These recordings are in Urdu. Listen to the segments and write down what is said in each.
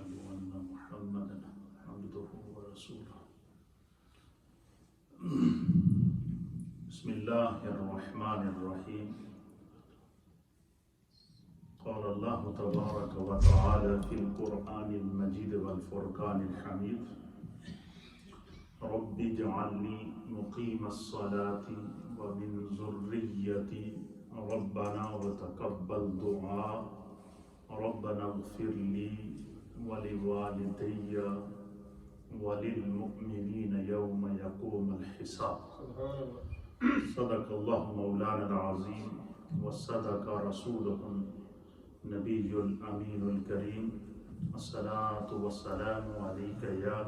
وأشهد أن محمدا عبده ورسوله. بسم الله الرحمن الرحيم. قال الله تبارك وتعالى في القرآن المجيد والفرقان الحميد: رب اجعلني مقيم الصلاة ومن ذريتي ربنا وتقبل دعاء ربنا اغفر لي ولوالدي وللمؤمنين يوم يقوم الحساب. صدق الله مولانا العظيم وصدق رسوله النبي الأمين الكريم. الصلاة والسلام عليك يا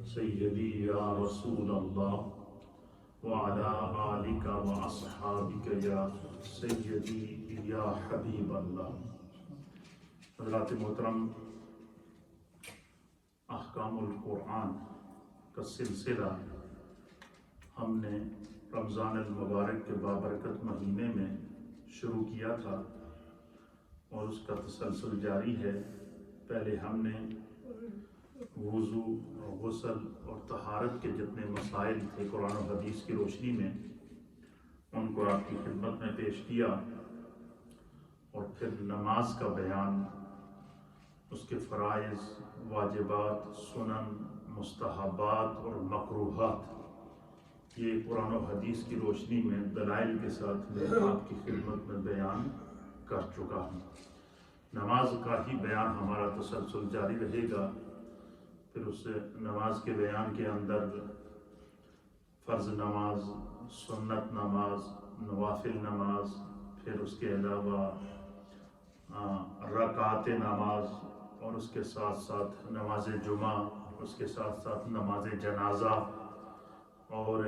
سيدي يا رسول الله وعلى آلك وأصحابك يا سيدي یا حبیب اللہ. حضرات محترم، احکام القرآن کا سلسلہ ہم نے رمضان المبارک کے بابرکت مہینے میں شروع کیا تھا اور اس کا تسلسل جاری ہے. پہلے ہم نے وضو اور غسل اور طہارت کے جتنے مسائل تھے قرآن و حدیث کی روشنی میں ان کو آپ کی خدمت میں پیش کیا، اور پھر نماز کا بیان، اس کے فرائض، واجبات، سنن، مستحبات اور مکروہات، یہ قرآن و حدیث کی روشنی میں دلائل کے ساتھ میں آپ کی خدمت میں بیان کر چکا ہوں. نماز کا ہی بیان ہمارا تسلسل جاری رہے گا. پھر اس نماز کے بیان کے اندر فرض نماز، سنت نماز، نوافل نماز، پھر اس کے علاوہ رکعات نماز، اور اس کے ساتھ ساتھ نماز جمعہ، اس کے ساتھ ساتھ نماز جنازہ اور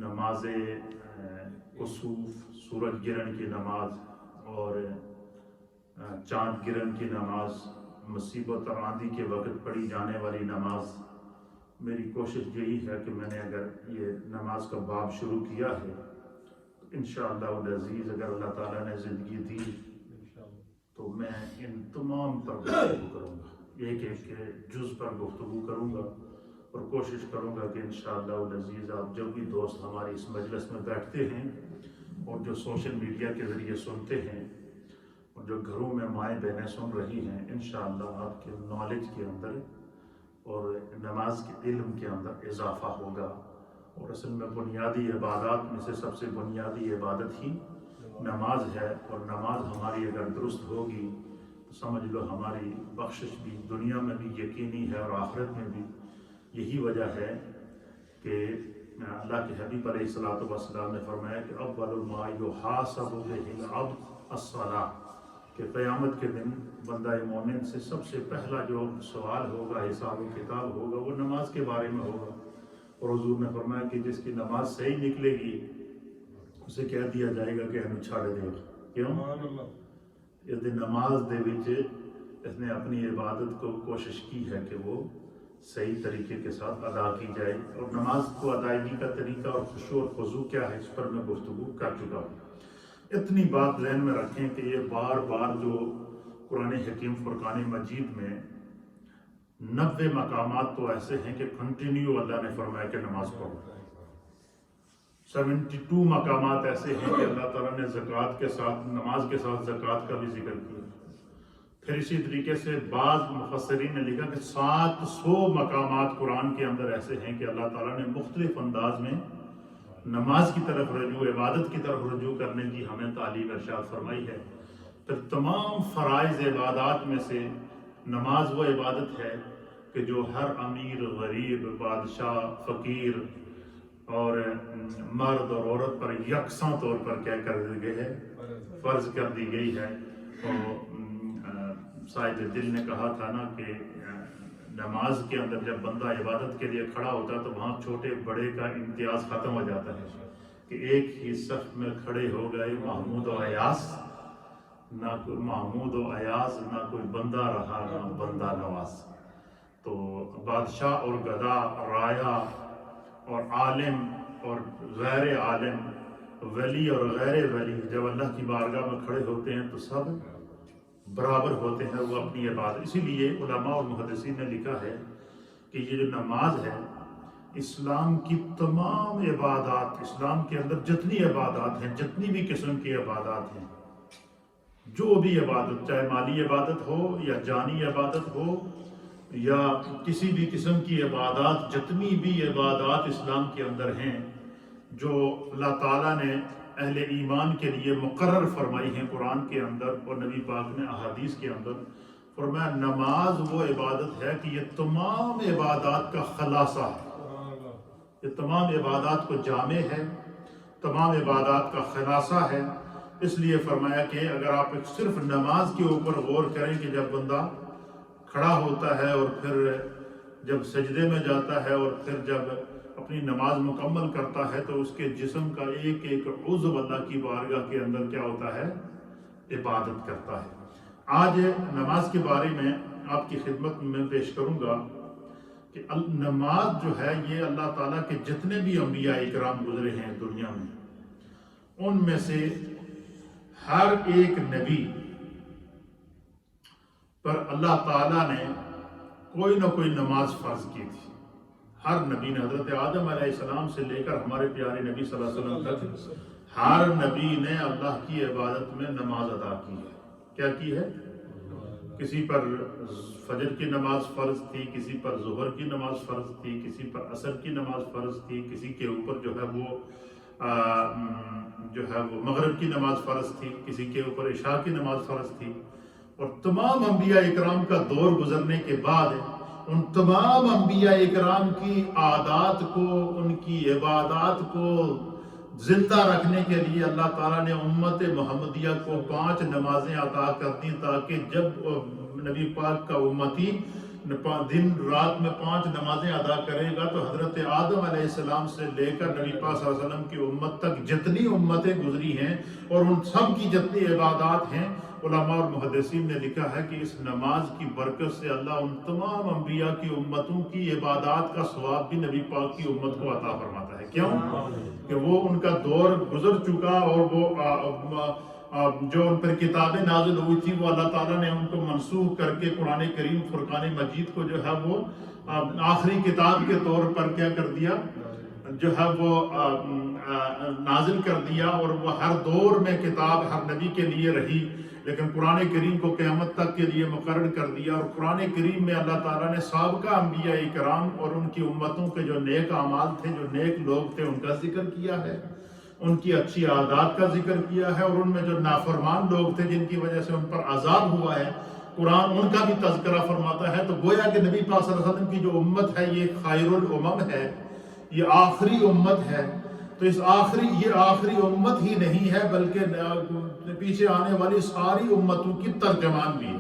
نماز کسوف، سورج گرہن کی نماز اور چاند گرہن کی نماز، مصیبت اور آندھی کے وقت پڑھی جانے والی نماز. میری کوشش یہی ہے کہ میں نے اگر یہ نماز کا باب شروع کیا ہے تو انشاءاللہ العزیز اگر اللہ تعالیٰ نے زندگی دی تو میں ان تمام پر گفتگو کروں گا، ایک ایک جز پر گفتگو کروں گا، اور کوشش کروں گا کہ انشاءاللہ العزیز آپ جب بھی دوست ہماری اس مجلس میں بیٹھتے ہیں اور جو سوشل میڈیا کے ذریعے سنتے ہیں اور جو گھروں میں مائیں بہنیں سن رہی ہیں، انشاءاللہ آپ کے نالج کے اندر اور نماز کے علم کے اندر اضافہ ہوگا. اور اصل میں بنیادی عبادات میں سے سب سے بنیادی عبادت ہی نماز ہے، اور نماز ہماری اگر درست ہوگی تو سمجھ لو ہماری بخشش بھی دنیا میں بھی یقینی ہے اور آخرت میں بھی. یہی وجہ ہے کہ اللہ کے حبیب علیہ الصلوۃ والسلام نے فرمایا کہ اول ما یحاسب بہ العبد الصلاۃ، کہ قیامت کے دن بندہ مومن سے سب سے پہلا جو سوال ہوگا، حساب و کتاب ہوگا، وہ نماز کے بارے میں ہوگا. اور حضور نے فرمایا کہ جس کی نماز صحیح نکلے گی اسے کہہ دیا جائے گا کہ ہمیں چھاڑ دے گا. کیوں؟ اس دن نماز دے وچ اس نے اپنی عبادت کو کوشش کی ہے کہ وہ صحیح طریقے کے ساتھ ادا کی جائے. اور نماز کو ادائیگی کا طریقہ اور خشوع اور خضوع کیا ہے، اس پر میں گفتگو کر چکا ہوں. اتنی بات ذہن میں رکھیں کہ یہ بار بار جو قرآن حکیم فرقان مجید میں 90 مقامات تو ایسے ہیں کہ کنٹینیو اللہ نے فرمایا کہ نماز پڑھو. 72 مقامات ایسے ہیں کہ اللہ تعالیٰ نے زکوٰۃ کے ساتھ، نماز کے ساتھ زکوٰۃ کا بھی ذکر کیا. پھر اسی طریقے سے بعض مفسرین نے لکھا کہ 700 مقامات قرآن کے اندر ایسے ہیں کہ اللہ تعالیٰ نے مختلف انداز میں نماز کی طرف رجوع، عبادت کی طرف رجوع کرنے کی ہمیں تعلیم ارشاد فرمائی ہے. پھر تمام فرائض عبادات میں سے نماز وہ عبادت ہے کہ جو ہر امیر، غریب، بادشاہ، فقیر اور مرد اور عورت پر یکساں طور پر کیا کر دی گئی ہے، فرض کر دی گئی ہے. اور صاحب دل نے کہا تھا نا کہ نماز کے اندر جب بندہ عبادت کے لیے کھڑا ہوتا ہے تو وہاں چھوٹے بڑے کا امتیاز ختم ہو جاتا ہے کہ ایک ہی صف میں کھڑے ہو گئے محمود و ایاز، نہ کوئی محمود و ایاز، نہ کوئی بندہ رہا نہ بندہ نواز. تو بادشاہ اور گدا، رایا اور عالم اور غیر عالم، ولی اور غیر ولی جب اللہ کی بارگاہ میں کھڑے ہوتے ہیں تو سب برابر ہوتے ہیں وہ اپنی عبادت. اسی لیے علماء اور محدثین نے لکھا ہے کہ یہ جو نماز ہے اسلام کی تمام عبادات، اسلام کے اندر جتنی عبادات ہیں، جتنی بھی قسم کی عبادات ہیں، جو بھی عبادت، چاہے مالی عبادت ہو یا جانی عبادت ہو یا کسی بھی قسم کی عبادات، جتنی بھی عبادات اسلام کے اندر ہیں جو اللہ تعالیٰ نے اہل ایمان کے لیے مقرر فرمائی ہیں قرآن کے اندر اور نبی پاک نے احادیث کے اندر فرمایا، نماز وہ عبادت ہے کہ یہ تمام عبادات کا خلاصہ ہے، یہ تمام عبادات کو جامع ہے، تمام عبادات کا خلاصہ ہے. اس لیے فرمایا کہ اگر آپ صرف نماز کے اوپر غور کریں کہ جب بندہ کھڑا ہوتا ہے اور پھر جب سجدے میں جاتا ہے اور پھر جب اپنی نماز مکمل کرتا ہے تو اس کے جسم کا ایک ایک عضو اللہ کی بارگاہ کے اندر کیا ہوتا ہے؟ عبادت کرتا ہے. آج نماز کے بارے میں آپ کی خدمت میں پیش کروں گا کہ نماز جو ہے یہ اللہ تعالیٰ کے جتنے بھی انبیاء اکرام گزرے ہیں دنیا میں، ان میں سے ہر ایک نبی پر اللہ تعالیٰ نے کوئی نہ کوئی نماز فرض کی تھی. ہر نبی نے، حضرت آدم علیہ السلام سے لے کر ہمارے پیارے نبی صلی اللہ علیہ وسلم تک، ہر نبی نے اللہ کی عبادت میں نماز ادا کی ہے. کیا کی ہے؟ کسی پر فجر کی نماز فرض تھی، کسی پر ظہر کی نماز فرض تھی، کسی پر عصر کی نماز فرض تھی، کسی کے اوپر جو ہے وہ مغرب کی نماز فرض تھی، کسی کے اوپر عشاء کی نماز فرض تھی. اور تمام انبیاء اکرام کا دور گزرنے کے بعد ان تمام انبیاء اکرام کی عادات کو، ان کی عبادات کو زندہ رکھنے کے لیے اللہ تعالیٰ نے امت محمدیہ کو 5 نمازیں عطا کر دی، تاکہ جب نبی پاک کا امتی دن رات میں 5 نمازیں ادا کرے گا تو حضرت آدم علیہ السلام سے لے کر نبی پاک صلی اللہ علیہ وسلم کی امت تک جتنی امتیں گزری ہیں اور ان سب کی جتنی عبادات ہیں، علماء اور محدثین نے لکھا ہے کہ اس نماز کی برکت سے اللہ ان تمام انبیاء کی امتوں کی عبادات کا ثواب بھی نبی پاک کی امت کو عطا فرماتا ہے. کیوں؟ کہ وہ ان کا دور گزر چکا اور وہ جو ان پر کتابیں نازل ہوئی تھی وہ اللہ تعالیٰ نے ان کو منسوخ کر کے قرآن کریم فرقان مجید کو جو ہے وہ آخری کتاب کے طور پر کیا کر دیا، جو ہے وہ نازل کر دیا، اور وہ ہر دور میں کتاب ہر نبی کے لیے رہی، لیکن قرآن کریم کو قیامت تک کے لیے مقرر کر دیا. اور قرآن کریم میں اللہ تعالیٰ نے سابقہ انبیاء اکرام اور ان کی امتوں کے جو نیک اعمال تھے، جو نیک لوگ تھے، ان کا ذکر کیا ہے، ان کی اچھی عادات کا ذکر کیا ہے، اور ان میں جو نافرمان لوگ تھے جن کی وجہ سے ان پر عذاب ہوا ہے، قرآن ان کا بھی تذکرہ فرماتا ہے. تو گویا کہ نبی پاک صلی اللہ علیہ وسلم کی جو امت ہے یہ خیر الامم ہے، یہ آخری امت ہے. تو یہ آخری امت ہی نہیں ہے بلکہ پیچھے آنے والی ساری امتوں کی ترجمان بھی ہے.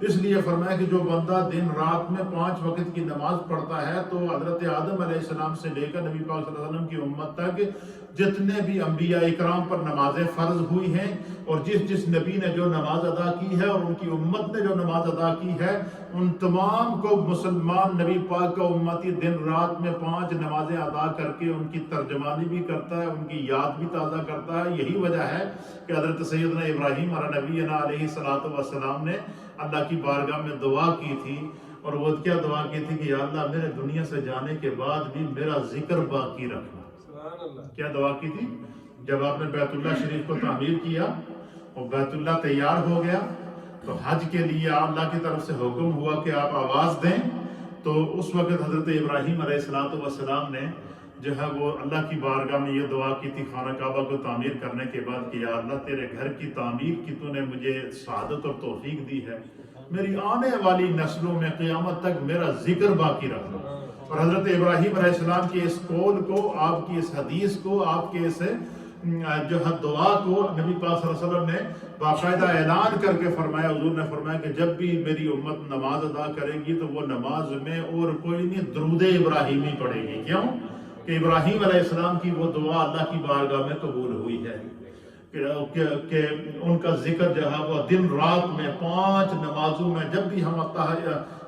اس لیے فرمایا کہ جو بندہ دن رات میں 5 وقت کی نماز پڑھتا ہے تو حضرت آدم علیہ السلام سے لے کر نبی پاک صلی اللہ علیہ وسلم کی امت تک جتنے بھی انبیاء اکرام پر نمازیں فرض ہوئی ہیں، اور جس نبی نے جو نماز ادا کی ہے اور ان کی امت نے جو نماز ادا کی ہے، ان تمام کو مسلمان نبی پاک کا امتی دن رات میں 5 نمازیں ادا کر کے ان کی ترجمانی بھی کرتا ہے، ان کی یاد بھی تازہ کرتا ہے. یہی وجہ ہے کہ حضرت سیدنا ابراہیم علیہ نبینا علیہ الصلوۃ والسلام نے اللہ کی بارگاہ میں دعا کی تھی، اور وہ کیا دعا کی تھی کہ یا اللہ میرے دنیا سے جانے کے بعد بھی میرا ذکر باقی رکھنا. کیا دعا کی تھی؟ جب آپ نے بیت اللہ شریف کو تعمیر کیا اور بیت اللہ تیار ہو گیا تو حج کے لیے اللہ کی طرف سے حکم ہوا کہ آپ آواز دیں. تو اس وقت حضرت ابراہیم علیہ السلام نے جو ہے وہ اللہ کی بارگاہ میں یہ دعا کی تھی خانہ کعبہ کو تعمیر کرنے کے بعد کہ یا اللہ تیرے گھر کی تعمیر کی تو نے مجھے سعادت اور توفیق دی ہے، میری آنے والی نسلوں میں قیامت تک میرا ذکر باقی رکھنا. اور حضرت ابراہیم علیہ السلام کی اس قول کو، آپ کی اس حدیث کو، آپ کے اس جو ہے دعا کو نبی پاک صلی اللہ علیہ وسلم نے باقاعدہ اعلان کر کے فرمایا. حضور نے فرمایا کہ جب بھی میری امت نماز ادا کرے گی تو وہ نماز میں اور کوئی نہیں درود ابراہیمی پڑھے گی. کیوں؟ کہ ابراہیم علیہ السلام کی وہ دعا اللہ کی بارگاہ میں قبول ہوئی ہے کہ ان کا ذکر جو ہے وہ دن رات میں 5 نمازوں میں جب بھی ہم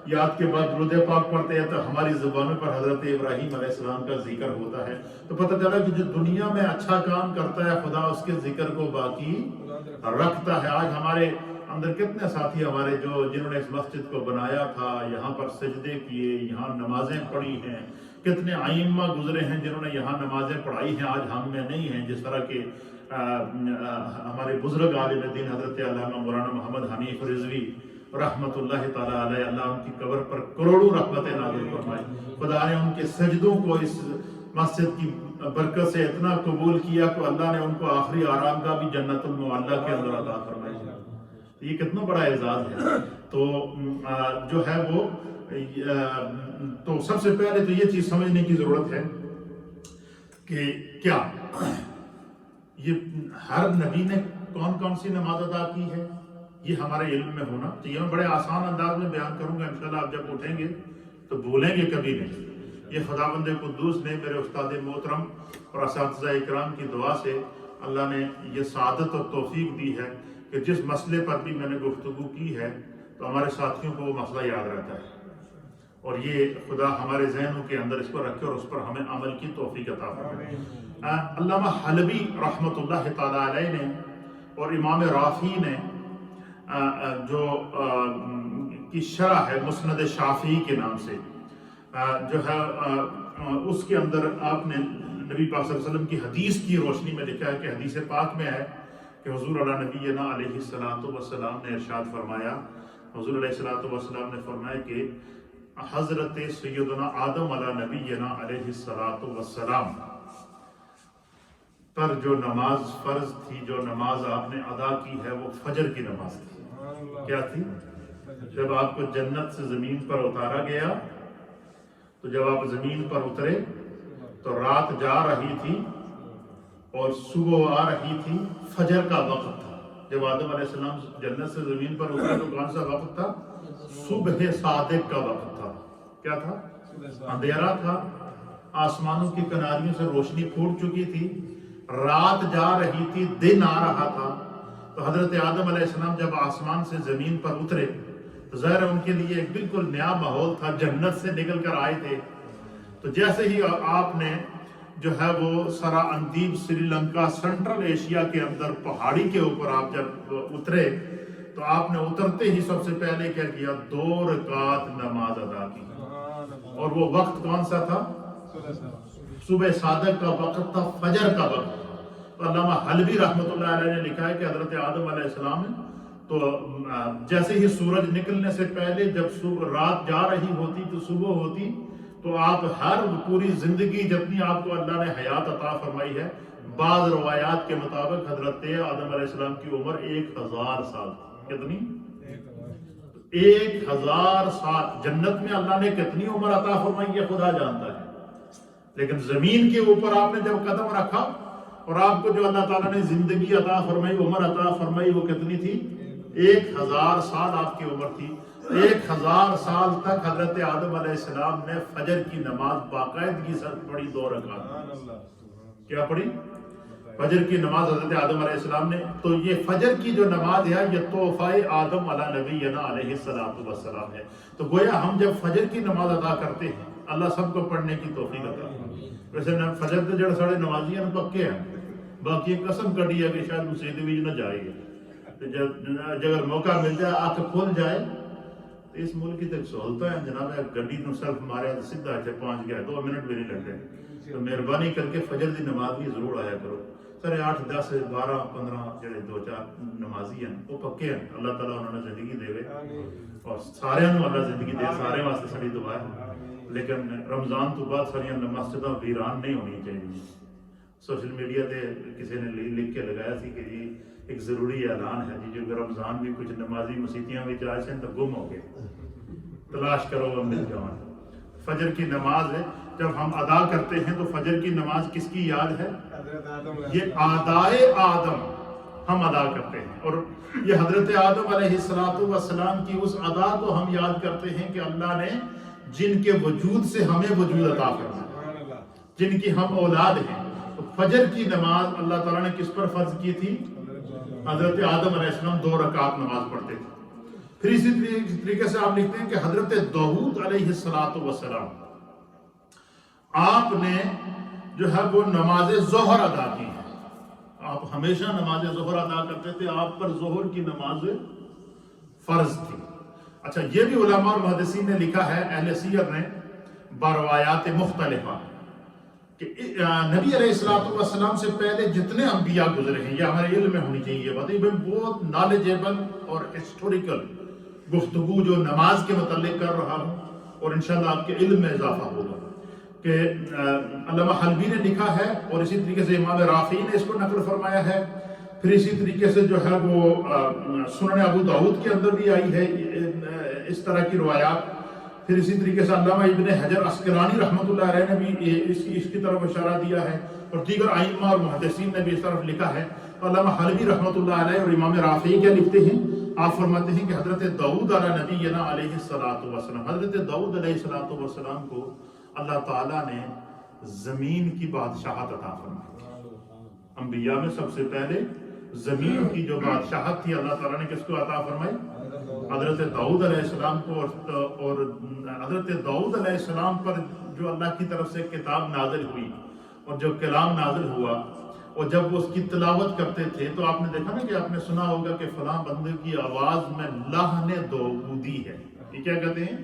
یاد کے بعد درود پاک پڑھتے ہیں تو ہماری زبانوں پر حضرت ابراہیم علیہ السلام کا ذکر ہوتا ہے. تو پتہ چلا کہ جو دنیا میں اچھا کام کرتا ہے خدا اس کے ذکر کو باقی رکھتا ہے. آج ہمارے اندر کتنے ساتھی ہمارے جنہوں نے اس مسجد کو بنایا تھا، یہاں پر سجدے کیے، یہاں نمازیں پڑھی ہیں، کتنے ائمہ گزرے ہیں جنہوں نے یہاں نمازیں پڑھائی ہیں، آج ہم میں نہیں ہیں، جس طرح کہ ہمارے بزرگ عالم دین حضرت علامہ مولانا محمد حنیف رضوی رحمت اللہ تعالیٰ علیہ، اللہ ان کی قبر پر کروڑوں رحمتیں نازل فرمائے، خدا نے ان کے سجدوں کو اس مسجد کی برکت سے اتنا قبول کیا کہ اللہ نے ان کو آخری آرام کا بھی جنت المعلیٰ کے اندر عطا فرمایا۔ یہ کتنا بڑا اعزاز ہے۔ تو جو ہے وہ تو سب سے پہلے تو یہ چیز سمجھنے کی ضرورت ہے کہ کیا یہ ہر نبی نے کون کون سی نماز ادا کی ہے، یہ ہمارے علم میں ہونا چاہیے۔ میں بڑے آسان انداز میں بیان کروں گا، انشاءاللہ آپ جب اٹھیں گے تو بھولیں گے کبھی نہیں۔ یہ خداوند قدوس نے میرے استاد محترم اور اساتذہ اکرام کی دعا سے اللہ نے یہ سعادت اور توفیق دی ہے کہ جس مسئلے پر بھی میں نے گفتگو کی ہے تو ہمارے ساتھیوں کو وہ مسئلہ یاد رہتا ہے، اور یہ خدا ہمارے ذہنوں کے اندر اس پر رکھے اور اس پر ہمیں عمل کی توفیق عطا فرمائے۔ علامہ حلبی رحمت اللہ تعالیٰ علیہ نے اور امام رافعی نے جو کی شرح ہے مسند شافعی کے نام سے، جو ہے اس کے اندر آپ نے نبی پاک صلی اللہ علیہ وسلم کی حدیث کی روشنی میں لکھا ہے کہ حدیث پاک میں ہے کہ حضور علیہ نبینا علیہ السلام نے ارشاد فرمایا، حضور علیہ السلام نے فرمایا کہ حضرت سیدنا آدم علیہ نبینا علیہ السلام پر جو نماز فرض تھی، جو نماز آپ نے ادا کی ہے، وہ فجر کی نماز تھی۔ کیا تھی؟ جب آپ کو جنت سے زمین پر اتارا گیا، تو جب آپ زمین پر اترے تو رات جا رہی تھی اور صبح آ رہی تھی، فجر کا وقت تھا۔ جب آدم علیہ السلام جنت سے زمین پر اترے تو کون سا وقت تھا؟ صبح صادق کا وقت تھا۔ کیا تھا؟ اندھیرا تھا، آسمانوں کی کناریوں سے روشنی پھوٹ چکی تھی، رات جا رہی تھی، دن آ رہا تھا۔ تو حضرت آدم علیہ السلام جب آسمان سے زمین پر اترے تو ظاہر ان کے لیے ایک بالکل نیا ماحول تھا، جنت سے نکل کر آئے تھے۔ تو جیسے ہی آپ نے جو ہے وہ سرا اندیب سری لنکا سینٹرل ایشیا کے اندر پہاڑی کے اوپر آپ جب اترے تو آپ نے اترتے ہی سب سے پہلے کیا کیا؟ 2 رکعت نماز ادا کی، اور وہ وقت کون سا تھا؟ صبح صادق کا وقت تھا، فجر کا وقت۔ تو علامہ حلبی رحمت اللہ علیہ نے لکھا ہے کہ حضرت آدم علیہ السلام نے تو جیسے ہی سورج نکلنے سے پہلے جب رات جا رہی ہوتی تو صبح ہوتی، تو آپ ہر پوری زندگی جتنی آپ کو اللہ نے حیات عطا فرمائی ہے، بعض روایات کے مطابق حضرت آدم علیہ السلام کی عمر 1000 سال تھی۔ کتنی؟ 1000 سال۔ جنت میں اللہ نے کتنی عمر عطا فرمائی ہے خدا جانتا ہے، لیکن زمین کے اوپر آپ نے جب قدم رکھا اور آپ کو جو اللہ تعالیٰ نے زندگی عطا فرمائی، عمر عطا فرمائی، وہ کتنی تھی؟ 1000 سال آپ کی عمر تھی۔ 1000 سال تک حضرت آدم علیہ السلام نے فجر کی نماز باقاعدگی سے پڑھی، 2 رکعت۔ کیا پڑھی؟ فجر کی نماز حضرت آدم علیہ السلام نے۔ تو یہ فجر کی جو نماز ہے یہ تحفہ آدم علی نبینا علیہ السلام ہے۔ تو گویا ہم جب فجر کی نماز ادا کرتے ہیں، اللہ سب کو پڑھنے کی توفیق عطا فرمائے۔ ویسے فجر تے جڑے سارے نمازی ہیں پکے ہیں، باقی قسم کٹی ہے کہ شاید مسجد بھی نہ جائے گا۔ اگر موقع مل جائے، آنکھ کھل جائے، تو اس ملک کی تک سہولتیں ہیں جناب، گڈی نو سیلف ماریا تو سیدھا اتنے پہنچ گیا، 2 منٹ بھی نہیں لگتے۔ تو مہربانی کر کے فجر دی نماز بھی ضرور آیا کرو۔ سارے 8 10 12 15 جڑے 2 4 نمازی ہیں وہ پکے ہیں، اللہ تعالیٰ انہوں نے زندگی دے اور سارے اللہ زندگی دے، سارے واسطے ساری دعا ہے۔ لیکن رمضان تو بعد سارے مسجداں ویران نہیں ہونی چاہیے۔ سوشل میڈیا تے کسی نے لکھ کے لگایا سی کہ جی ایک ضروری اعلان ہے جی، جو رمضان بھی کچھ نمازی مسیتیاں بھی آئے ہیں تو گم ہو گئے، تلاش کرو وہ مل جائیں۔ فجر کی نماز ہے جب ہم ادا کرتے ہیں تو فجر کی نماز کس کی یاد ہے؟ یہ آدائے آدم ہم ادا کرتے ہیں، اور یہ حضرت آدم علیہ السلام کی اس ادا کو ہم یاد کرتے ہیں کہ اللہ نے جن کے وجود سے ہمیں وجود عطا فرمایا، جن کی ہم اولاد ہیں۔ تو فجر کی نماز اللہ تعالیٰ نے کس پر فرض کی تھی؟ حضرت آدم علیہ السلام 2 رکعت نماز پڑھتے تھے۔ پھر اسی طریقے سے آپ لکھتے ہیں کہ حضرت داؤد علیہ السلام آپ نے جو ہے وہ نماز ظہر ادا کی ہے۔ آپ ہمیشہ نماز ظہر ادا کرتے تھے، آپ پر ظہر کی نماز فرض تھی۔ اچھا یہ بھی علماء اور محدثین نے لکھا ہے، اہل سیر نے بروایات مختلفہ، کہ نبی علیہ السلام سے پہلے جتنے انبیاء گزرے ہیں، یہ ہمارے علم میں ہونی چاہیے یہ بات، میں بہت نالجیبل اور ہسٹوریکل گفتگو جو نماز کے متعلق کر رہا ہوں، اور انشاءاللہ آپ کے علم میں اضافہ ہوگا، کہ علامہ حلبی نے لکھا ہے، اور اسی طریقے سے امام رافعی نے اس کو نقل فرمایا ہے، پھر اسی طریقے سے جو ہے وہ سنن ابو داؤد کے اندر بھی آئی ہے اس طرح کی روایات، پھر اسی طریقے سے علامہ ابن حجر عسقلانی رحمۃ اللہ علیہ نے بھی اس کی طرف اشارہ دیا ہے، اور دیگر ائمہ اور محدثین نے بھی اس طرف لکھا ہے۔ تو علامہ حلبی رحمۃ اللہ علیہ اور امام رافعی کیا لکھتے ہیں؟ آپ فرماتے ہیں کہ حضرت داؤد علی نبینا علیہ السلام، حضرت داؤد علیہ السلام کو اللہ تعالیٰ نے زمین کی بادشاہت عطا فرمائی۔ انبیاء میں سب سے پہلے زمین کی جو بادشاہت تھی اللہ تعالیٰ نے کس کو عطا فرمائی؟ حضرت داؤد علیہ السلام کو، اور حضرت داؤد علیہ السلام پر جو اللہ کی طرف سے کتاب نازل ہوئی اور جو کلام نازل ہوا، اور جب وہ اس کی تلاوت کرتے تھے تو آپ نے دیکھا نا کہ آپ نے سنا ہوگا کہ فلاں بندے کی آواز میں لحن داؤدی ہے۔ یہ کیا کہتے ہیں؟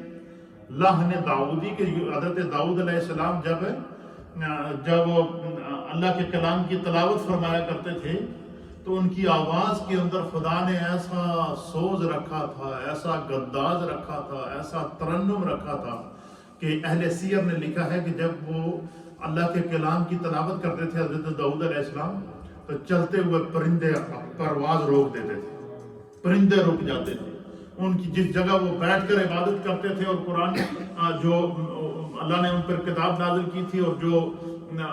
لحن داؤدی، کہ حضرت داؤد علیہ السلام جب اللہ کے کلام کی تلاوت فرمایا کرتے تھے تو ان کی آواز کے اندر خدا نے ایسا سوز رکھا تھا، ایسا گداز رکھا تھا، ایسا ترنم رکھا تھا، کہ اہل سیر نے لکھا ہے کہ جب وہ اللہ کے کلام کی تلاوت کرتے تھے حضرت داؤد علیہ السلام، تو چلتے ہوئے پرندے پرواز روک دیتے تھے، پرندے رک جاتے تھے، ان کی جس جگہ وہ بیٹھ کر عبادت کرتے تھے، اور قرآن جو اللہ نے ان پر کتاب نازل کی تھی اور جو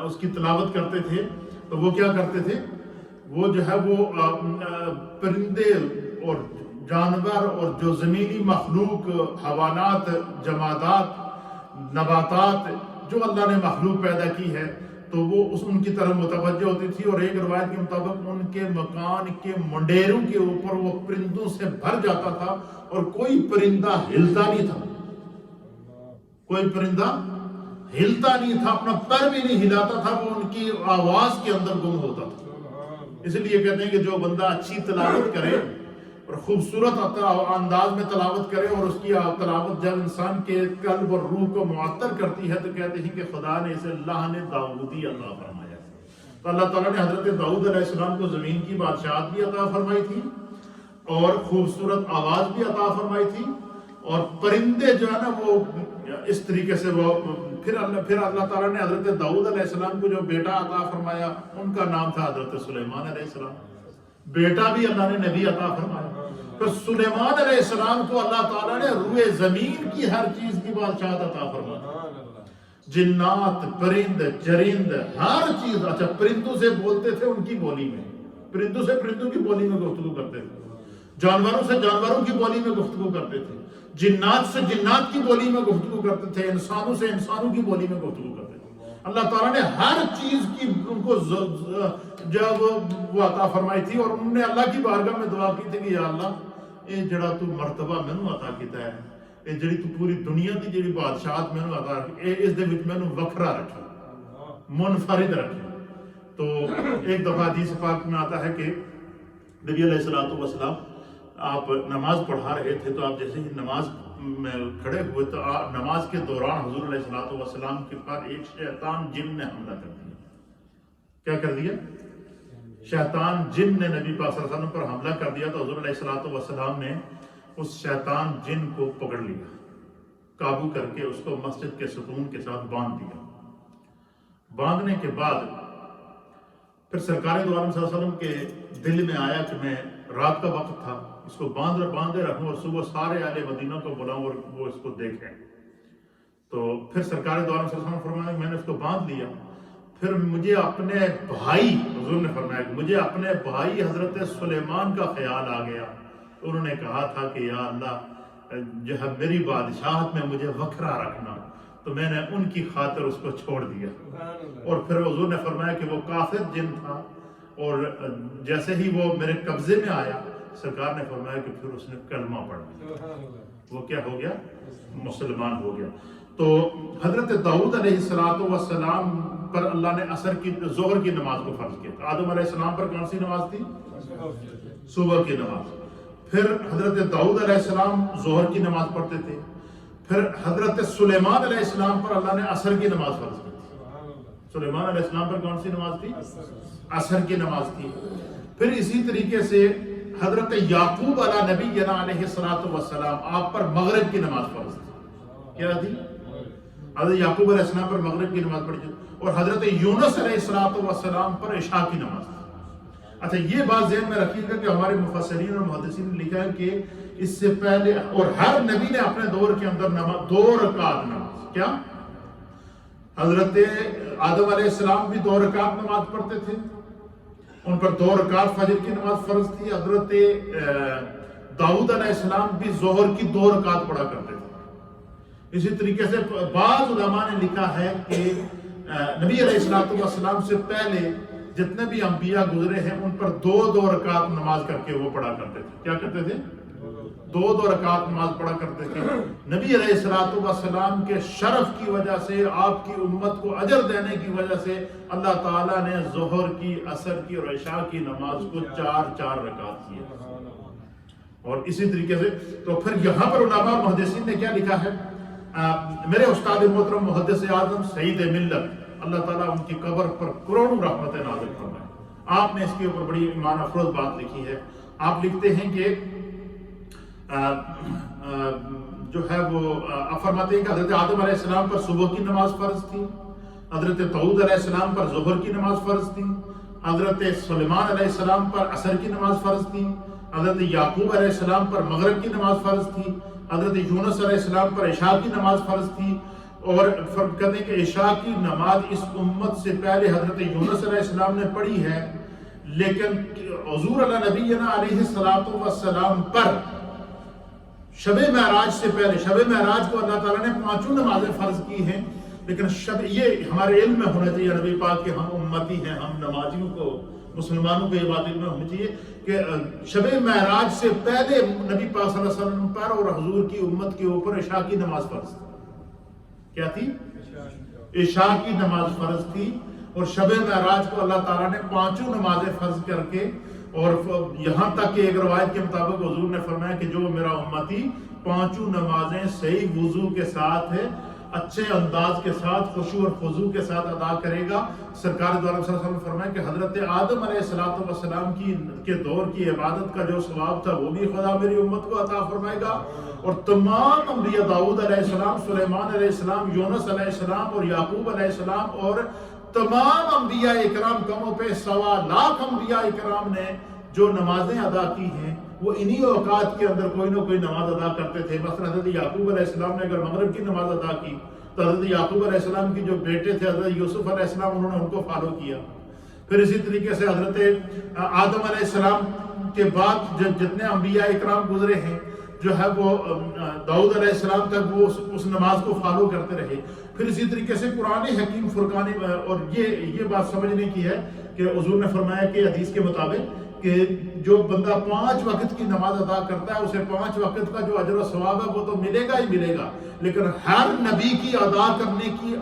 اس کی تلاوت کرتے تھے، تو وہ کیا کرتے تھے؟ وہ جو ہے وہ پرندے اور جانور اور جو زمینی مخلوق، حیوانات، جمادات، نباتات جو اللہ نے مخلوق پیدا کی ہے، تو وہ ان کی طرف متوجہ ہوتی تھی، اور ایک روایت کے مطابق ان کے مکان کے منڈیروں کے اوپر وہ پرندوں سے بھر جاتا تھا، اور کوئی پرندہ ہلتا نہیں تھا، کوئی پرندہ ہلتا نہیں تھا، اپنا پر بھی نہیں ہلاتا تھا، وہ ان کی آواز کے اندر گم ہوتا تھا۔ اس لیے کہتے ہیں کہ جو بندہ اچھی تلاوت کرے اور خوبصورت انداز میں تلاوت کرے، اور اس کی تلاوت جب انسان کے قلب اور روح کو معطر کرتی ہے، تو کہتے ہیں کہ خدا نے اسے لحن داؤدی عطا فرمایا۔ تو اللہ تعالیٰ نے حضرت داؤد علیہ السلام کو زمین کی بادشاہت بھی عطا فرمائی تھی، اور خوبصورت آواز بھی عطا فرمائی تھی، اور پرندے جو ہے نا وہ اس طریقے سے وہ پھر اللہ تعالیٰ نے حضرت داؤد علیہ السلام کو جو بیٹا عطا فرمایا، ان کا نام تھا حضرت سلیمان علیہ السلام۔ بیٹا بھی اللہ نے نبی عطا فرمایا۔ پھر سلیمان علیہ السلام کو اللہ تعالیٰ نے روئے زمین کی ہر چیز کی بادشاہت عطا فرمایا، جنات، پرند، چرند، ہر چیز۔ اچھا پرندوں سے بولتے تھے ان کی بولی میں، پرندوں سے پرندوں کی بولی میں گفتگو کرتے تھے، جانوروں سے جانوروں کی بولی میں گفتگو کرتے تھے، جنات سے جنات کی بولی میں گفتگو کرتے تھے، انسانوں سے انسانوں کی بولی میں گفتگو کرتے تھے۔ اللہ تعالیٰ نے ہر چیز کی ان کو جب وہ عطا فرمائی تھی، اور انہوں نے اللہ کی بارگاہ میں دعا کی تھی کہ یا اللہ یہ جڑا تو مرتبہ مینوں عطا کیتا ہے، یہ جڑی تو پوری دنیا کی جڑی بادشاہت مینوں عطا رکھی، اس دے وچ مینوں وکھرا رکھے، منفرد رکھے۔ تو ایک دفعہ حدیث پاک میں آتا ہے کہ نبی علیہ السلام آپ نماز پڑھا رہے تھے، تو آپ جیسے ہی نماز میں کھڑے ہوئے تو نماز کے دوران حضور علیہ السلام کے پر ایک شیطان جن نے حملہ کر دیا۔ کیا کر دیا؟ شیطان جن نے نبی پاک صلی اللہ علیہ وسلم پر حملہ کر دیا، تو حضور علیہ السلام نے اس شیطان جن کو پکڑ لیا، قابو کر کے اس کو مسجد کے ستون کے ساتھ باندھ دیا۔ باندھنے کے بعد پھر سرکار دو عالم صلی اللہ علیہ وسلم کے دل میں آیا کہ میں رات کا وقت تھا، اس کو باندھے رکھوں اور صبح سارے اہل مدینہ کو بلاؤں اور وہ اس کو دیکھیں۔ تو پھر سرکار دو عالم صلی اللہ علیہ وسلم فرمایا کہ میں نے اس کو باندھ لیا، پھر مجھے اپنے بھائی، حضور نے فرمایا کہ مجھے اپنے بھائی حضرت سلیمان کا خیال آ گیا۔ انہوں نے کہا تھا کہ یا اللہ جو ہے میری بادشاہت میں مجھے وکھرا رکھنا، تو میں نے ان کی خاطر اس کو چھوڑ دیا۔ اور پھر حضور نے فرمایا کہ وہ کافر جن تھا، اور جیسے ہی وہ میرے قبضے میں آیا، سرکار نے فرمایا کہ پھر اس نے کلمہ پڑھ لیا، وہ کیا ہو گیا؟ مسلمان ہو گیا۔ تو حضرت داؤد علیہ السلام پر اللہ نے عصر کی ظہر کی نماز کو فرض کیا۔ آدم علیہ السلام پر کون سی نماز تھی؟ صبح کی نماز۔ پھر حضرت داؤد علیہ السلام ظہر کی نماز پڑھتے تھے، پھر حضرت سلیمان علیہ السلام پر اللہ نے عصر کی نماز فرض کی تھی۔ سلیمان علیہ السلام پر کون سی نماز تھی؟ عصر کی نماز تھی۔ پھر اسی طریقے سے حضرت یعقوب علیہ نبینا علیہ السلام آپ پر مغرب کی نماز فرض تھی۔ کیا تھی؟ حضرت یعقوب علیہ السلام پر مغرب کی نماز پڑھی، اور حضرت یونس علیہ السلام پر عشاء کی نماز تھی۔ اچھا، یہ بات ذہن میں رکھیے گا کہ ہمارے مفسرین اور محدثین نے لکھا ہے کہ اس سے پہلے اور ہر نبی نے اپنے دور کے اندر نماز 2 رکعت نماز، کیا؟ حضرت آدم علیہ السلام بھی 2 رکعت نماز پڑھتے تھے، ان پر 2 رکعت فجر کی نماز فرض تھی۔ حضرت داؤد علیہ السلام بھی ظہر کی 2 رکعت پڑھا کرتے تھے۔ اسی طریقے سے بعض علماء نے لکھا ہے کہ نبی علیہ السلام سے پہلے جتنے بھی انبیاء گزرے ہیں ان پر 2 رکعت نماز کر کے وہ پڑھا کرتے تھے۔ کیا کرتے تھے؟ 2 رکعت نماز پڑھا کرتے تھے۔ نبی علیہ السلام کے شرف کی وجہ سے، آپ کی امت کو اجر دینے کی وجہ سے اللہ تعالیٰ نے ظہر کی، عصر کی اور عشاء کی نماز کو 4 رکعت کیے۔ اور اسی طریقے سے تو پھر یہاں پر علماء محدثین نے کیا لکھا ہے؟ میرے استاد محترم محدث اعظم سعید ملت، اللہ تعالیٰ ان کی قبر پر کروڑوں رحمتیں نازل فرمائے، آپ نے اس کے اوپر بڑی ایمان افروز بات لکھی ہے۔ آپ لکھتے ہیں کہ جو ہے وہ فرماتے ہیں کہ حضرت آدم علیہ السلام پر صبح کی نماز فرض تھی، حضرت داؤد علیہ السلام پر ظہر کی نماز فرض تھی، حضرت سلیمان علیہ السلام پر عصر کی نماز فرض تھی، حضرت یعقوب علیہ السلام پر مغرب کی نماز فرض تھی، حضرت یونس علیہ السلام پر عشاء کی نماز فرض تھی۔ اور فرق کہتے ہیں کہ عشاء کی نماز اس امت سے پہلے حضرت یونس علیہ السلام نے پڑھی ہے، لیکن حضور علیہ نبینا علیہ السلام پر شب معراج سے پہلے، شب معراج کو اللہ تعالیٰ نے 5 نمازیں فرض کی ہیں، لیکن یہ ہمارے علم میں ہونا چاہیے نبی پاک کہ ہم امتی ہیں، ہم نمازیوں کو، مسلمانوں کو یہ بات علم میں ہونی چاہیے کہ شب معراج سے پہلے نبی پاک صلی اللہ علیہ وسلم پر اور حضور کی امت کے اوپر عشاء کی نماز فرض تھی۔ کیا تھی؟ عشاء کی نماز فرض تھی، اور شب معراج کو اللہ تعالیٰ نے 5 نمازیں فرض کر کے، اور یہاں تک کہ ایک روایت کے مطابق حضور نے فرمایا کہ جو میرا امتی 5 نمازیں صحیح وضو کے ساتھ ہے، اچھے انداز کے ساتھ، خشوع اور خضوع کے ساتھ ادا کرے گا، سرکار دو عالم صلی اللہ علیہ وسلم فرمایا کہ حضرت آدم علیہ السلام کے دور کی عبادت کا جو ثواب تھا وہ بھی خدا میری امت کو عطا فرمائے گا، اور تمام انبیاء داؤد علیہ السلام، سلیمان علیہ السلام، یونس علیہ السلام اور یعقوب علیہ السلام اور تمام انبیاء اکرام، کم و بیش 1.25 لاکھ انبیاء اکرام نے جو نمازیں ادا کی ہیں وہ انہی اوقات کے اندر کوئی نہ کوئی نماز ادا کرتے تھے۔ مثلا حضرت یعقوب علیہ السلام نے اگر مغرب کی نماز ادا کی تو حضرت یعقوب علیہ السلام کی جو بیٹے تھے حضرت یوسف علیہ السلام، انہوں نے ان کو فالو کیا۔ پھر اسی طریقے سے حضرت آدم علیہ السلام کے بعد جتنے انبیاء اکرام گزرے ہیں جو ہے وہ داؤد علیہ السلام تک وہ اس نماز کو فالو کرتے رہے۔ پھر اسی طریقے سے قرآن حکیم فرقان، اور یہ بات سمجھنے کی ہے کہ حضور نے فرمایا کہ حدیث کے مطابق کہ جو بندہ 5 وقت کی نماز ادا کرتا ہے اسے 5 وقت کا جو اجر و ثواب ہے وہ تو ملے گا ہی ملے گا، لیکن ہر نبی کی ادا کرنے کی،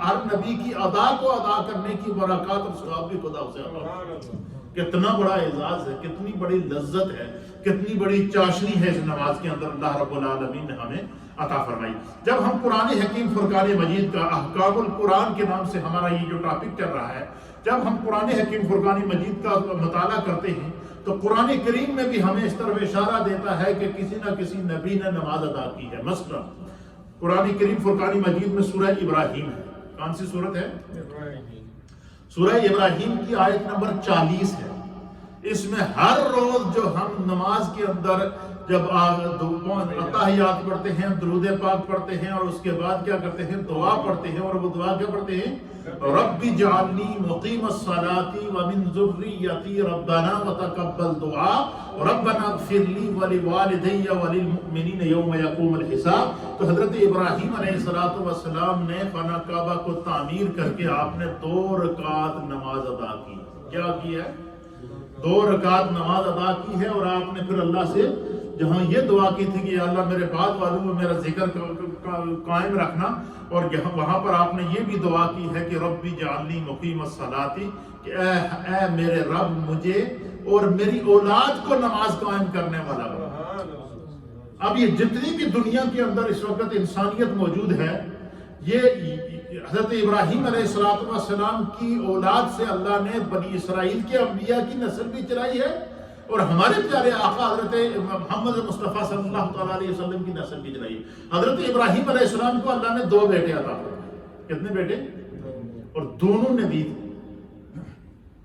ہر نبی کی ادا کو ادا کرنے کی برکات اور ثواب بھی خدا اسے عطا کرے۔ کتنا بڑا اعزاز ہے، کتنی بڑی لذت ہے، کتنی بڑی چاشنی ہے اس نماز کے اندر اللہ رب العالمین نے ہمیں عطا فرمائی۔ جب ہم قرآن حکیم فرقان مجید کا احکام القرآن کے نام سے ہمارا یہ جو ٹاپک چل رہا ہے، جب ہم قرآن حکیم فرقان مجید کا مطالعہ کرتے ہیں تو قرآن کریم میں بھی ہمیں اس طرح اشارہ دیتا ہے کہ کسی نہ کسی نبی نے نماز ادا کی ہے۔ مثلا قرآن کریم فرقان مجید میں سورہ ابراہیم ہے۔ کون سی سورت ہے؟ سورہ ابراہیم کی آیت نمبر 40 ہے۔ اس میں ہر روز جو ہم نماز کے اندر جب اتحیات پڑھتے ہیں، درود پاک پڑھتے ہیں، اور اس کے بعد کیا کرتے ہیں؟ دعا پڑھتے ہیں، اور وہ دعا کیا پڑھتے ہیں؟ رب اجعلنی مقیم الصلاۃ ومن ذریتی ربنا وتقبل دعا ربنا اغفر لی ولوالدی وللمؤمنین یوم یقوم الحساب۔ تو حضرت ابراہیم علیہ السلام نے خانہ کعبہ کو تعمیر کر کے آپ نے 2 رکعت نماز ادا کی۔ کیا کیا ہے؟ 2 رکعت نماز ادا کی ہے، اور آپ نے پھر اللہ سے جہاں یہ دعا کی تھی کہ یا اللہ میرے بعد والوں میں میرا ذکر قائم رکھنا، اور وہاں پر آپ نے یہ بھی دعا کی ہے کہ رب اجعلنی مقیم الصلاۃ، کہ اے میرے رب مجھے اور میری اولاد کو نماز قائم کرنے والا بنا۔ اب یہ جتنی بھی دنیا کے اندر اس وقت انسانیت موجود ہے، یہ حضرت ابراہیم علیہ السلام کی اولاد سے اللہ نے بنی اسرائیل کے انبیاء کی نسل بھی چلائی ہے، اور ہمارے پیارے آقا حضرت محمد مصطفیٰ صلی اللہ تعالیٰ علیہ وسلم کی نسل بھی چلائی ہے۔ حضرت ابراہیم علیہ السلام کو اللہ نے 2 بیٹے عطا فرمائے۔ کتنے بیٹے؟ اور دونوں نبی تھے۔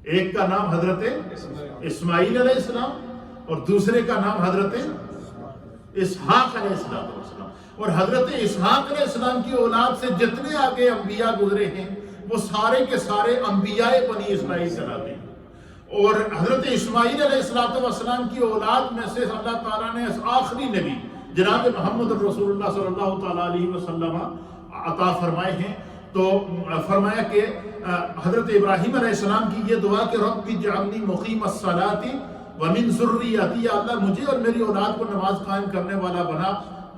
ایک کا نام حضرت اسماعیل علیہ السلام اور دوسرے کا نام حضرت اسحاق علیہ السلام۔ اور حضرت اسحاق علیہ السلام کی اولاد سے جتنے آگے انبیاء گزرے ہیں وہ سارے کے سارے انبیاء بنی اسرائیل کہلاتے ہیں۔ اور حضرت اسماعیل علیہ السلام کی اولاد میں سے اللہ تعالیٰ نے آخری نبی جناب محمد رسول اللہ صلی اللہ تعالیٰ علیہ وسلم عطا فرمائے ہیں۔ تو فرمایا کہ حضرت ابراہیم علیہ السلام کی یہ دعا کہ رب اجعلنی مقیم الصلاۃ ومن ذریتی، یا اللہ مجھے اور میری اولاد کو نماز قائم کرنے والا بنا۔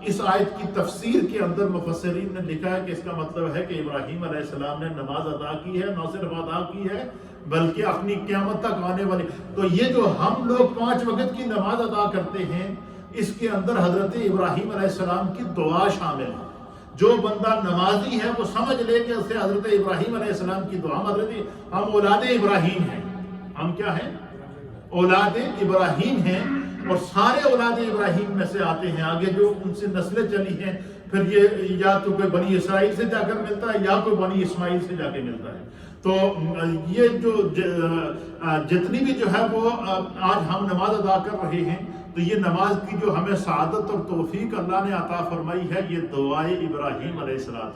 اس آیت کی تفسیر کے اندر مفسرین نے لکھا ہے کہ اس کا مطلب ہے کہ ابراہیم علیہ السلام نے نماز ادا کی ہے، نہ صرف ادا کی ہے بلکہ اپنی قیامت تک آنے والی۔ تو یہ جو ہم لوگ 5 وقت کی نماز ادا کرتے ہیں، اس کے اندر حضرت ابراہیم علیہ السلام کی دعا شامل ہے۔ جو بندہ نمازی ہے وہ سمجھ لے کہ اسے حضرت ابراہیم علیہ السلام کی دعا، ہم اولاد ابراہیم ہیں۔ ہم کیا ہیں؟ اولاد ابراہیم ہیں، اور سارے اولاد ابراہیم میں سے آتے ہیں۔ آگے جو ان سے نسلیں چلی ہیں، پھر یہ یا تو کوئی بنی اسرائیل سے جا کر ملتا ہے یا کوئی بنی اسماعیل سے جا کے ملتا ہے۔ تو یہ جو جتنی بھی جو ہے وہ آج ہم نماز ادا کر رہے ہیں، تو یہ نماز کی جو ہمیں سعادت اور توفیق اللہ نے عطا فرمائی ہے، یہ دعائے ابراہیم علیہ السلام۔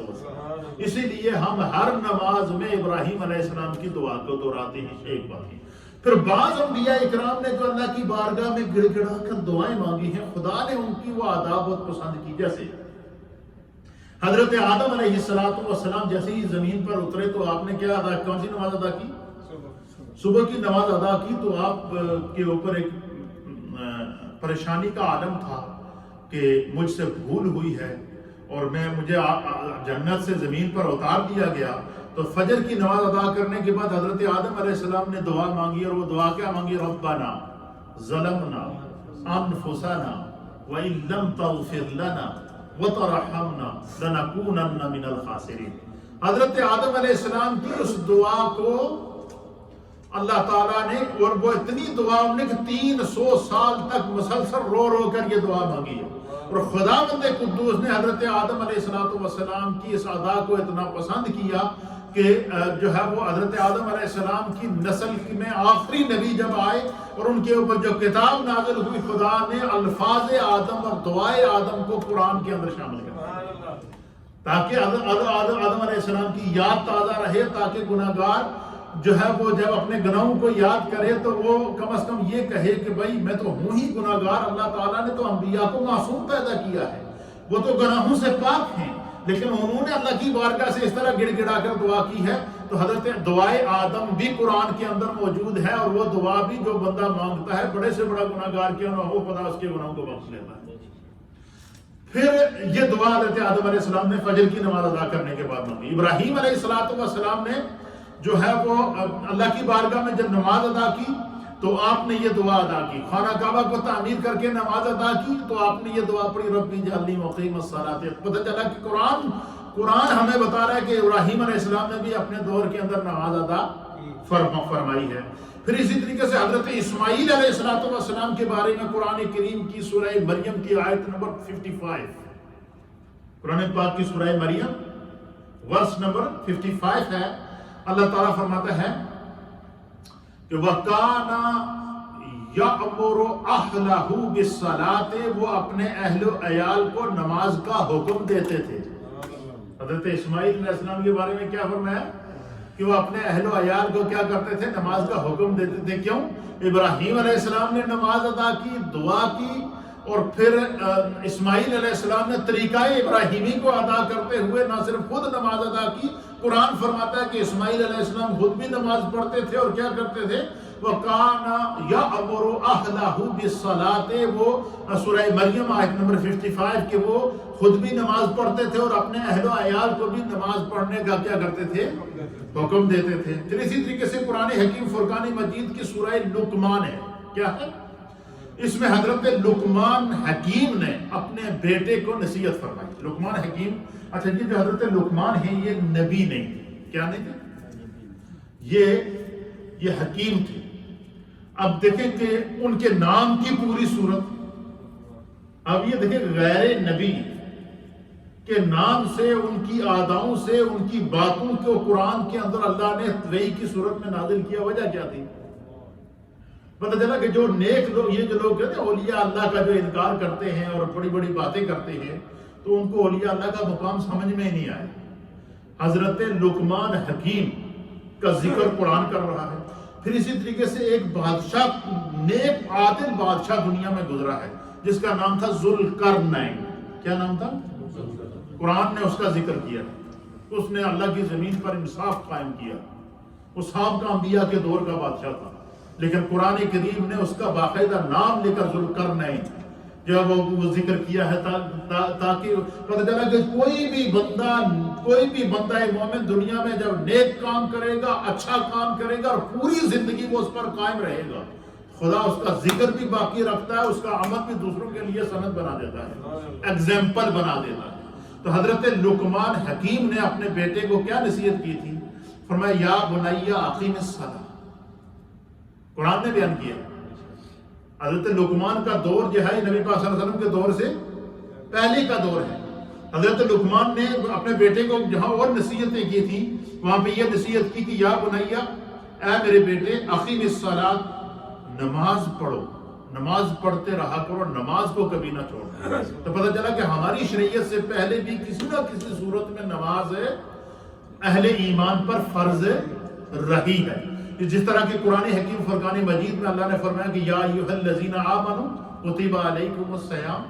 اسی لیے ہم ہر نماز میں ابراہیم علیہ السلام کی دعا کو دہراتے ہیں۔ ایک بات ہے۔ پھر بعض انبیاء اکرام نے جو اللہ کی بارگاہ میں گڑ گڑا کر دعائیں مانگی ہیں، خدا نے ان کی وہ آداب بہت پسند کی۔ جیسے حضرت آدم علیہ السلام جیسے ہی زمین پر اترے تو آپ نے کیا ادا، کون سی نماز ادا کی؟ صبح کی نماز ادا کی۔ تو آپ کے اوپر ایک پریشانی کا عالم تھا کہ مجھ سے بھول ہوئی ہے اور مجھے جنت سے زمین پر اتار دیا گیا۔ تو فجر کی نماز ادا کرنے کے بعد حضرت آدم علیہ السلام نے دعا مانگی، اور وہ دعا کیا مانگی؟ ربنا ظلمنا انفسنا وان لم تغفر لنا وترحمنا لنکونن من الخاسرین۔ حضرت آدم علیہ السلام کی اس دعا کو اللہ تعالیٰ نے، اور وہ اتنی دعا انہوں نے کہ 300 سال تک مسلسل رو رو کر یہ دعا مانگی ہے۔ اور خداوند قدوس نے حضرت آدم علیہ السلام کی اس ادا کو اتنا پسند کیا کہ جو ہے وہ حضرت آدم علیہ السلام کی نسل میں آخری نبی جب آئے اور ان کے اوپر جو کتاب نازل ہوئی، خدا نے الفاظ آدم اور دعائے آدم کو قرآن کے اندر شامل کیا تاکہ آدم علیہ السلام کی یاد تازہ رہے، تاکہ گناہگار جو ہے وہ جب اپنے گناہوں کو یاد کرے تو وہ کم از کم یہ کہے کہ بھائی میں تو ہوں ہی گناہگار، اللہ تعالیٰ نے تو انبیاء کو معصوم پیدا کیا ہے، وہ تو گناہوں سے پاک ہیں، لیکن انہوں نے اللہ کی بارگاہ سے اس طرح گڑ گڑا کر دعا کی ہے۔ تو حضرت دعائے آدم بھی قرآن کے اندر موجود ہے، اور وہ دعا بھی جو بندہ مانگتا ہے بڑے سے بڑا گناہگار کیوں نہ ہو، خدا اس کے گناہوں کو بخش لیتا ہے۔ پھر یہ دعا حضرت آدم علیہ السلام نے فجر کی نماز ادا کرنے کے بعد مانگی۔ ابراہیم علیہ السلام نے جو ہے وہ اللہ کی بارگاہ میں جب نماز ادا کی تو آپ نے یہ دعا ادا کی۔ خانہ کعبہ کو تعمیر کر کے نماز ادا کی تو آپ نے یہ دعا پڑھی، رب اجعلنی مقیم الصلاۃ۔ پتہ چلا کہ قرآن ہمیں بتا رہا ہے کہ ابراہیم علیہ السلام نے بھی اپنے دور کے اندر نماز ادا فرمائی ہے۔ پھر اسی طریقے سے حضرت اسماعیل علیہ السلام کے بارے میں قرآن کریم کی سورہ مریم کی آیت نمبر 55، قرآن پاک کی سورہ مریم ورس نمبر 55 ہے۔ اللہ تعالیٰ فرماتا ہے کہ وَكَانَ يَأْمُرُ أَهْلَهُ بِالصَّلَاةِ، وہ اپنے اہل و عیال کو نماز کا حکم دیتے تھے۔ حضرت اسماعیل علیہ السلام کے بارے میں کیا فرمایا کہ وہ اپنے اہل و عیال کو کیا کرتے تھے؟ نماز کا حکم دیتے تھے۔ کیوں؟ ابراہیم علیہ السلام نے نماز ادا کی، دعا کی، اور پھر اسماعیل علیہ السلام نے طریقہ ابراہیمی کو ادا کرتے ہوئے نہ صرف خود نماز ادا کی، قرآن فرماتا ہے کہ اسماعیل علیہ السلام خود بھی نماز پڑھتے تھے، اور کیا کرتے تھے؟ وَكَانَ يَأْمُرُ أَهْلَهُ بِالصَّلَاةِ، وہ سورہ مریم آیت نمبر 55 کہ وہ خود بھی نماز پڑھتے تھے اور اپنے اہل و عیال کو بھی نماز پڑھنے کا کیا کرتے تھے؟ حکم دیتے تھے۔ پھر اسی طریقے سے قرآن حکیم فرقان مجید کی سورہ لقمان ہے، کیا ہے؟ اس میں حضرت لقمان حکیم نے اپنے بیٹے کو نصیحت فرمائی. لقمان حکیم، اچھا یہ جو حضرت لقمان ہیں یہ نبی نہیں تھے. کیا نہیں تھے؟ یہ حکیم تھے. اب دیکھیں کہ ان کے نام کی پوری صورت. اب یہ دیکھیں غیر نبی کے نام سے، ان کی آداؤں سے، ان کی باتوں کو قرآن کے اندر اللہ نے وحی کی صورت میں نازل کیا. وجہ کیا تھی؟ پتہ چلا کہ جو نیک لوگ، یہ جو لوگ کہتے ہیں اولیاء اللہ کا جو انکار کرتے ہیں اور بڑی بڑی باتیں کرتے ہیں، تو ان کو اولیاء اللہ کا مقام سمجھ میں ہی نہیں آئے. حضرت لقمان حکیم کا ذکر قرآن کر رہا ہے. پھر اسی طریقے سے ایک بادشاہ، نیک عادل بادشاہ دنیا میں گزرا ہے جس کا نام تھا ذوالقرنین. کیا نام تھا؟ قرآن نے اس کا ذکر کیا. اس نے اللہ کی زمین پر انصاف قائم کیا. وہ سابقہ انبیاء کے دور کا بادشاہ تھا، لیکن قرآن کریم نے اس کا باقاعدہ نام لے کر ذوالقرنین جو وہ ذکر کیا ہے تاکہ پتہ چلا کہ کوئی بھی بندہ مومن دنیا میں جب نیک کام کرے گا، اچھا کام کرے گا اور پوری زندگی وہ اس پر قائم رہے گا، خدا اس کا ذکر بھی باقی رکھتا ہے، اس کا عمل بھی دوسروں کے لیے سند بنا دیتا ہے، ایگزامپل بنا دیتا ہے. تو حضرت لقمان حکیم نے اپنے بیٹے کو کیا نصیحت کی تھی؟ فرمایا یا بنی اقیم الصلاۃ. قرآن نے بیان کیا حضرت لقمان کا دور جو ہے نبی پاک صلی اللہ علیہ وسلم کے دور سے پہلے کا دور ہے. حضرت لقمان نے اپنے بیٹے کو جہاں اور نصیحتیں کی تھی وہاں پہ یہ نصیحت کی کہ یا بنیا، اے میرے بیٹے، اقیم الصلاۃ، نماز پڑھو، نماز پڑھتے رہا کرو، نماز کو کبھی نہ چھوڑنا. تو پتہ چلا کہ ہماری شریعت سے پہلے بھی کسی نہ کسی صورت میں نماز اہل ایمان پر فرض رہی ہے. جس طرح کہ قرآن حکیم فرقان مجید میں اللہ نے فرمایا کہ یا ایھا الذین آمنوا کتب علیکم الصیام،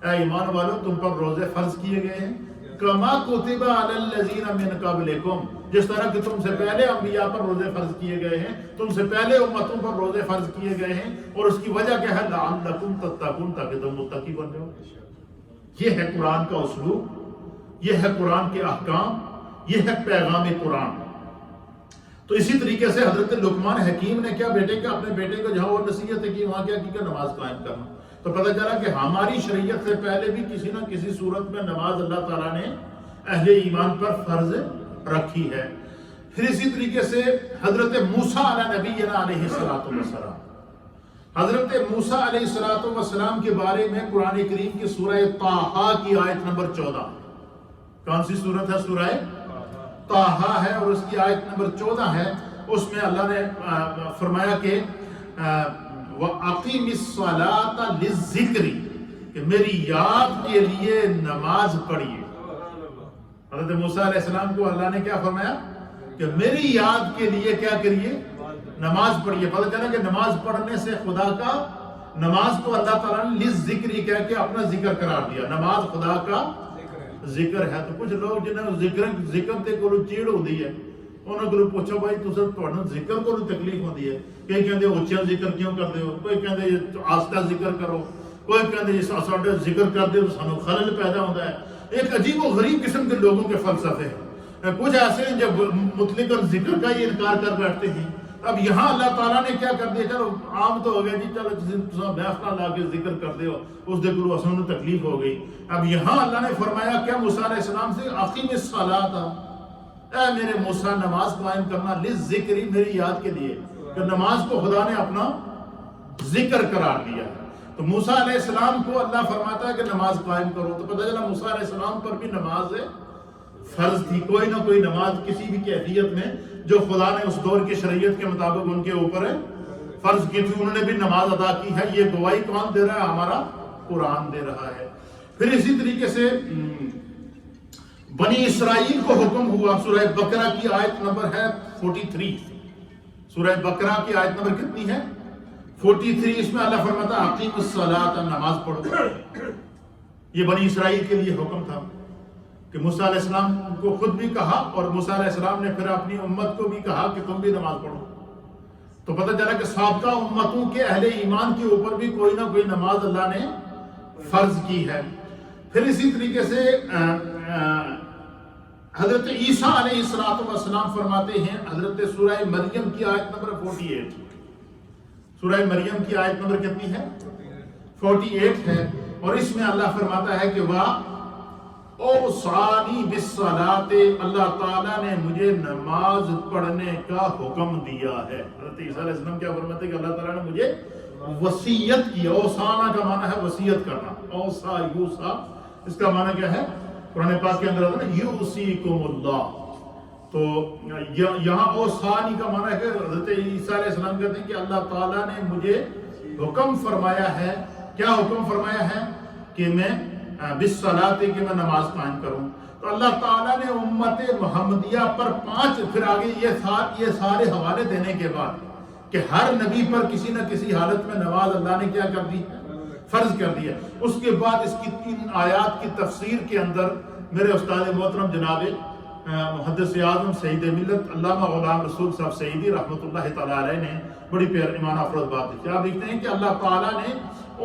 اے ایمان والو تم پر روزے فرض کیے گئے ہیں، کما کتب علی الذین من قبلکم، جس طرح کہ تم سے پہلے انبیاء پر روزے فرض کیے گئے ہیں، تم سے پہلے امتوں پر روزے فرض کیے گئے ہیں. اور اس کی وجہ کیا ہے؟ لعلکم تتقون، تاکہ تم متقی بن جاؤ. یہ ہے قرآن کا اسلوب، یہ ہے قرآن کے احکام، یہ ہے پیغام قرآن. تو اسی طریقے سے حضرت لقمان حکیم نے کیا اپنے بیٹے کو جہاں وہ نصیحتیں کی وہاں کیا کہ نماز قائم کرنا. تو پتہ چلا کہ ہماری شریعت سے پہلے بھی کسی نہ کسی صورت میں نماز اللہ تعالیٰ نے اہل ایمان پر فرض رکھی ہے. پھر اسی طریقے سے حضرت موسیٰ علیہ نبینا علیہ السلام، حضرت موسیٰ علیہ السلام کے بارے میں قرآن کریم کی سورہ طٰہٰ کی آیت نمبر 14. کون سی سورت ہے؟ سورہ طٰہٰ ہے، اور اس کی آیت نمبر 14 ہے. اس میں اللہ نے فرمایا کہ وَأَقِمِ الصَّلَاةَ لِلذِّكْرِ، کہ میری یاد کے لیے نماز پڑھیے. حضرت موسیٰ علیہ السلام کو اللہ نے کیا فرمایا کہ میری یاد کے لیے کیا کریے؟ نماز پڑھیے. پتہ چلا کہ نماز پڑھنے سے خدا کا، نماز کو اللہ تعالیٰ نے لِلذِّكْرِ کہہ کے اپنا ذکر قرار دیا. نماز خدا کا ذکر ہے. تو کچھ لوگ جنہیں ذکر تے کو چیڑ ہوندی ہے، انہوں کو پوچھو بھائی تساں تہاڈا ذکر کو تکلیف ہوندی ہے؟ کئی کہندے اونچا ذکر کیوں کردے ہو، کوئی کہندے آہستہ ذکر کرو، کوئی کہندے ساڈا ذکر کردے تو سانو خلل پیدا ہوندا ہے. ایک عجیب و غریب قسم کے لوگوں کے فلسفے ہیں. کچھ ایسے ہیں جب مطلق ذکر کا ہی انکار کر بیٹھتے ہیں. اب یہاں اللہ تعالیٰ نے کیا کر دیا؟ چلو عام تو ہو گیا جی، چلو تساں بیفنا لا کے ذکر کر دے ہو، اس دے کولوں اساں نوں تکلیف ہو گئی. اب یہاں اللہ نے فرمایا کیا موسیٰ علیہ السلام سے اقیم الصلاۃ، اے میرے موسیٰ نماز قائم کرنا، للذکر، میری یاد کے لیے. کہ نماز کو خدا نے اپنا ذکر قرار دیا. تو موسیٰ علیہ السلام کو اللہ فرماتا ہے کہ نماز قائم کرو. تو پتہ چلا موسیٰ علیہ السلام پر بھی نماز فرض تھی. کوئی نہ کوئی نماز کسی بھی کیفیت میں جو خدا نے اس دور کی شریعت کے مطابق ان کے اوپر فرض کی تھی، انہوں نے بھی نماز ادا کی ہے. یہ گواہی کون دے رہا ہے؟ ہمارا قرآن دے رہا ہے. پھر اسی طریقے سے بنی اسرائیل کو حکم ہوا. سورہ بقرہ کی آیت نمبر ہے 43. سورہ بقرہ کی آیت نمبر کتنی ہے؟ 43. اس میں اللہ فرماتا ہے اقیم الصلاۃ، نماز پڑھو. یہ بنی اسرائیل کے لیے حکم تھا کہ موسیٰ علیہ السلام کو خود بھی کہا اور موسیٰ علیہ السلام نے پھر اپنی امت کو بھی کہا کہ تم بھی نماز پڑھو. تو پتہ چلا کہ سابقہ امتوں کے اہل ایمان کے اوپر بھی کوئی نہ کوئی نماز اللہ نے فرض کی ہے. پھر اسی طریقے سے حضرت عیسیٰ علیہ السلام فرماتے ہیں، حضرت سورہ مریم کی آیت نمبر 48. سورہ مریم کی آیت نمبر کتنی ہے؟ 48 ہے، اور اس میں اللہ فرماتا ہے کہ اوصانی بالصلاۃ، اللہ تعالیٰ نے مجھے نماز پڑھنے کا حکم دیا ہے۔ حضرت عیسیٰ علیہ السلام کیا فرماتے ہیں کہ اللہ تعالیٰ نے مجھے وصیت کی۔ اوصانا کا معنی ہے وصیت کرنا، اوصا یوصا، اس کا معنی کیا ہے؟ قرآن پاک کے اندر آتا ہے یوصیکم اللہ، تو یہاں اوصانی کا معنی ہے کہ حضرت عیسیٰ علیہ السلام کہتے ہیں کہ اللہ تعالیٰ نے مجھے حکم فرمایا ہے۔ کیا حکم فرمایا ہے؟ کہ میں بالصلاۃ، کہ میں نماز قائم کروں۔ تو اللہ تعالیٰ نے امت محمدیہ پر 5، پھر آگے یہ سارے حوالے دینے کے بعد کہ ہر نبی پر کسی نہ کسی حالت میں نماز اللہ نے کیا کر دی؟ فرض کر دیا۔ اس کے بعد اس کی 3 آیات کی تفسیر کے اندر میرے استاد محترم جناب محدث اعظم سعید ملت علامہ غلام رسول صاحب سعیدی رحمۃ اللہ تعالیٰ علیہ نے بڑی ایمان افروز بات لکھی۔ آپ دیکھتے ہیں کہ اللہ تعالیٰ نے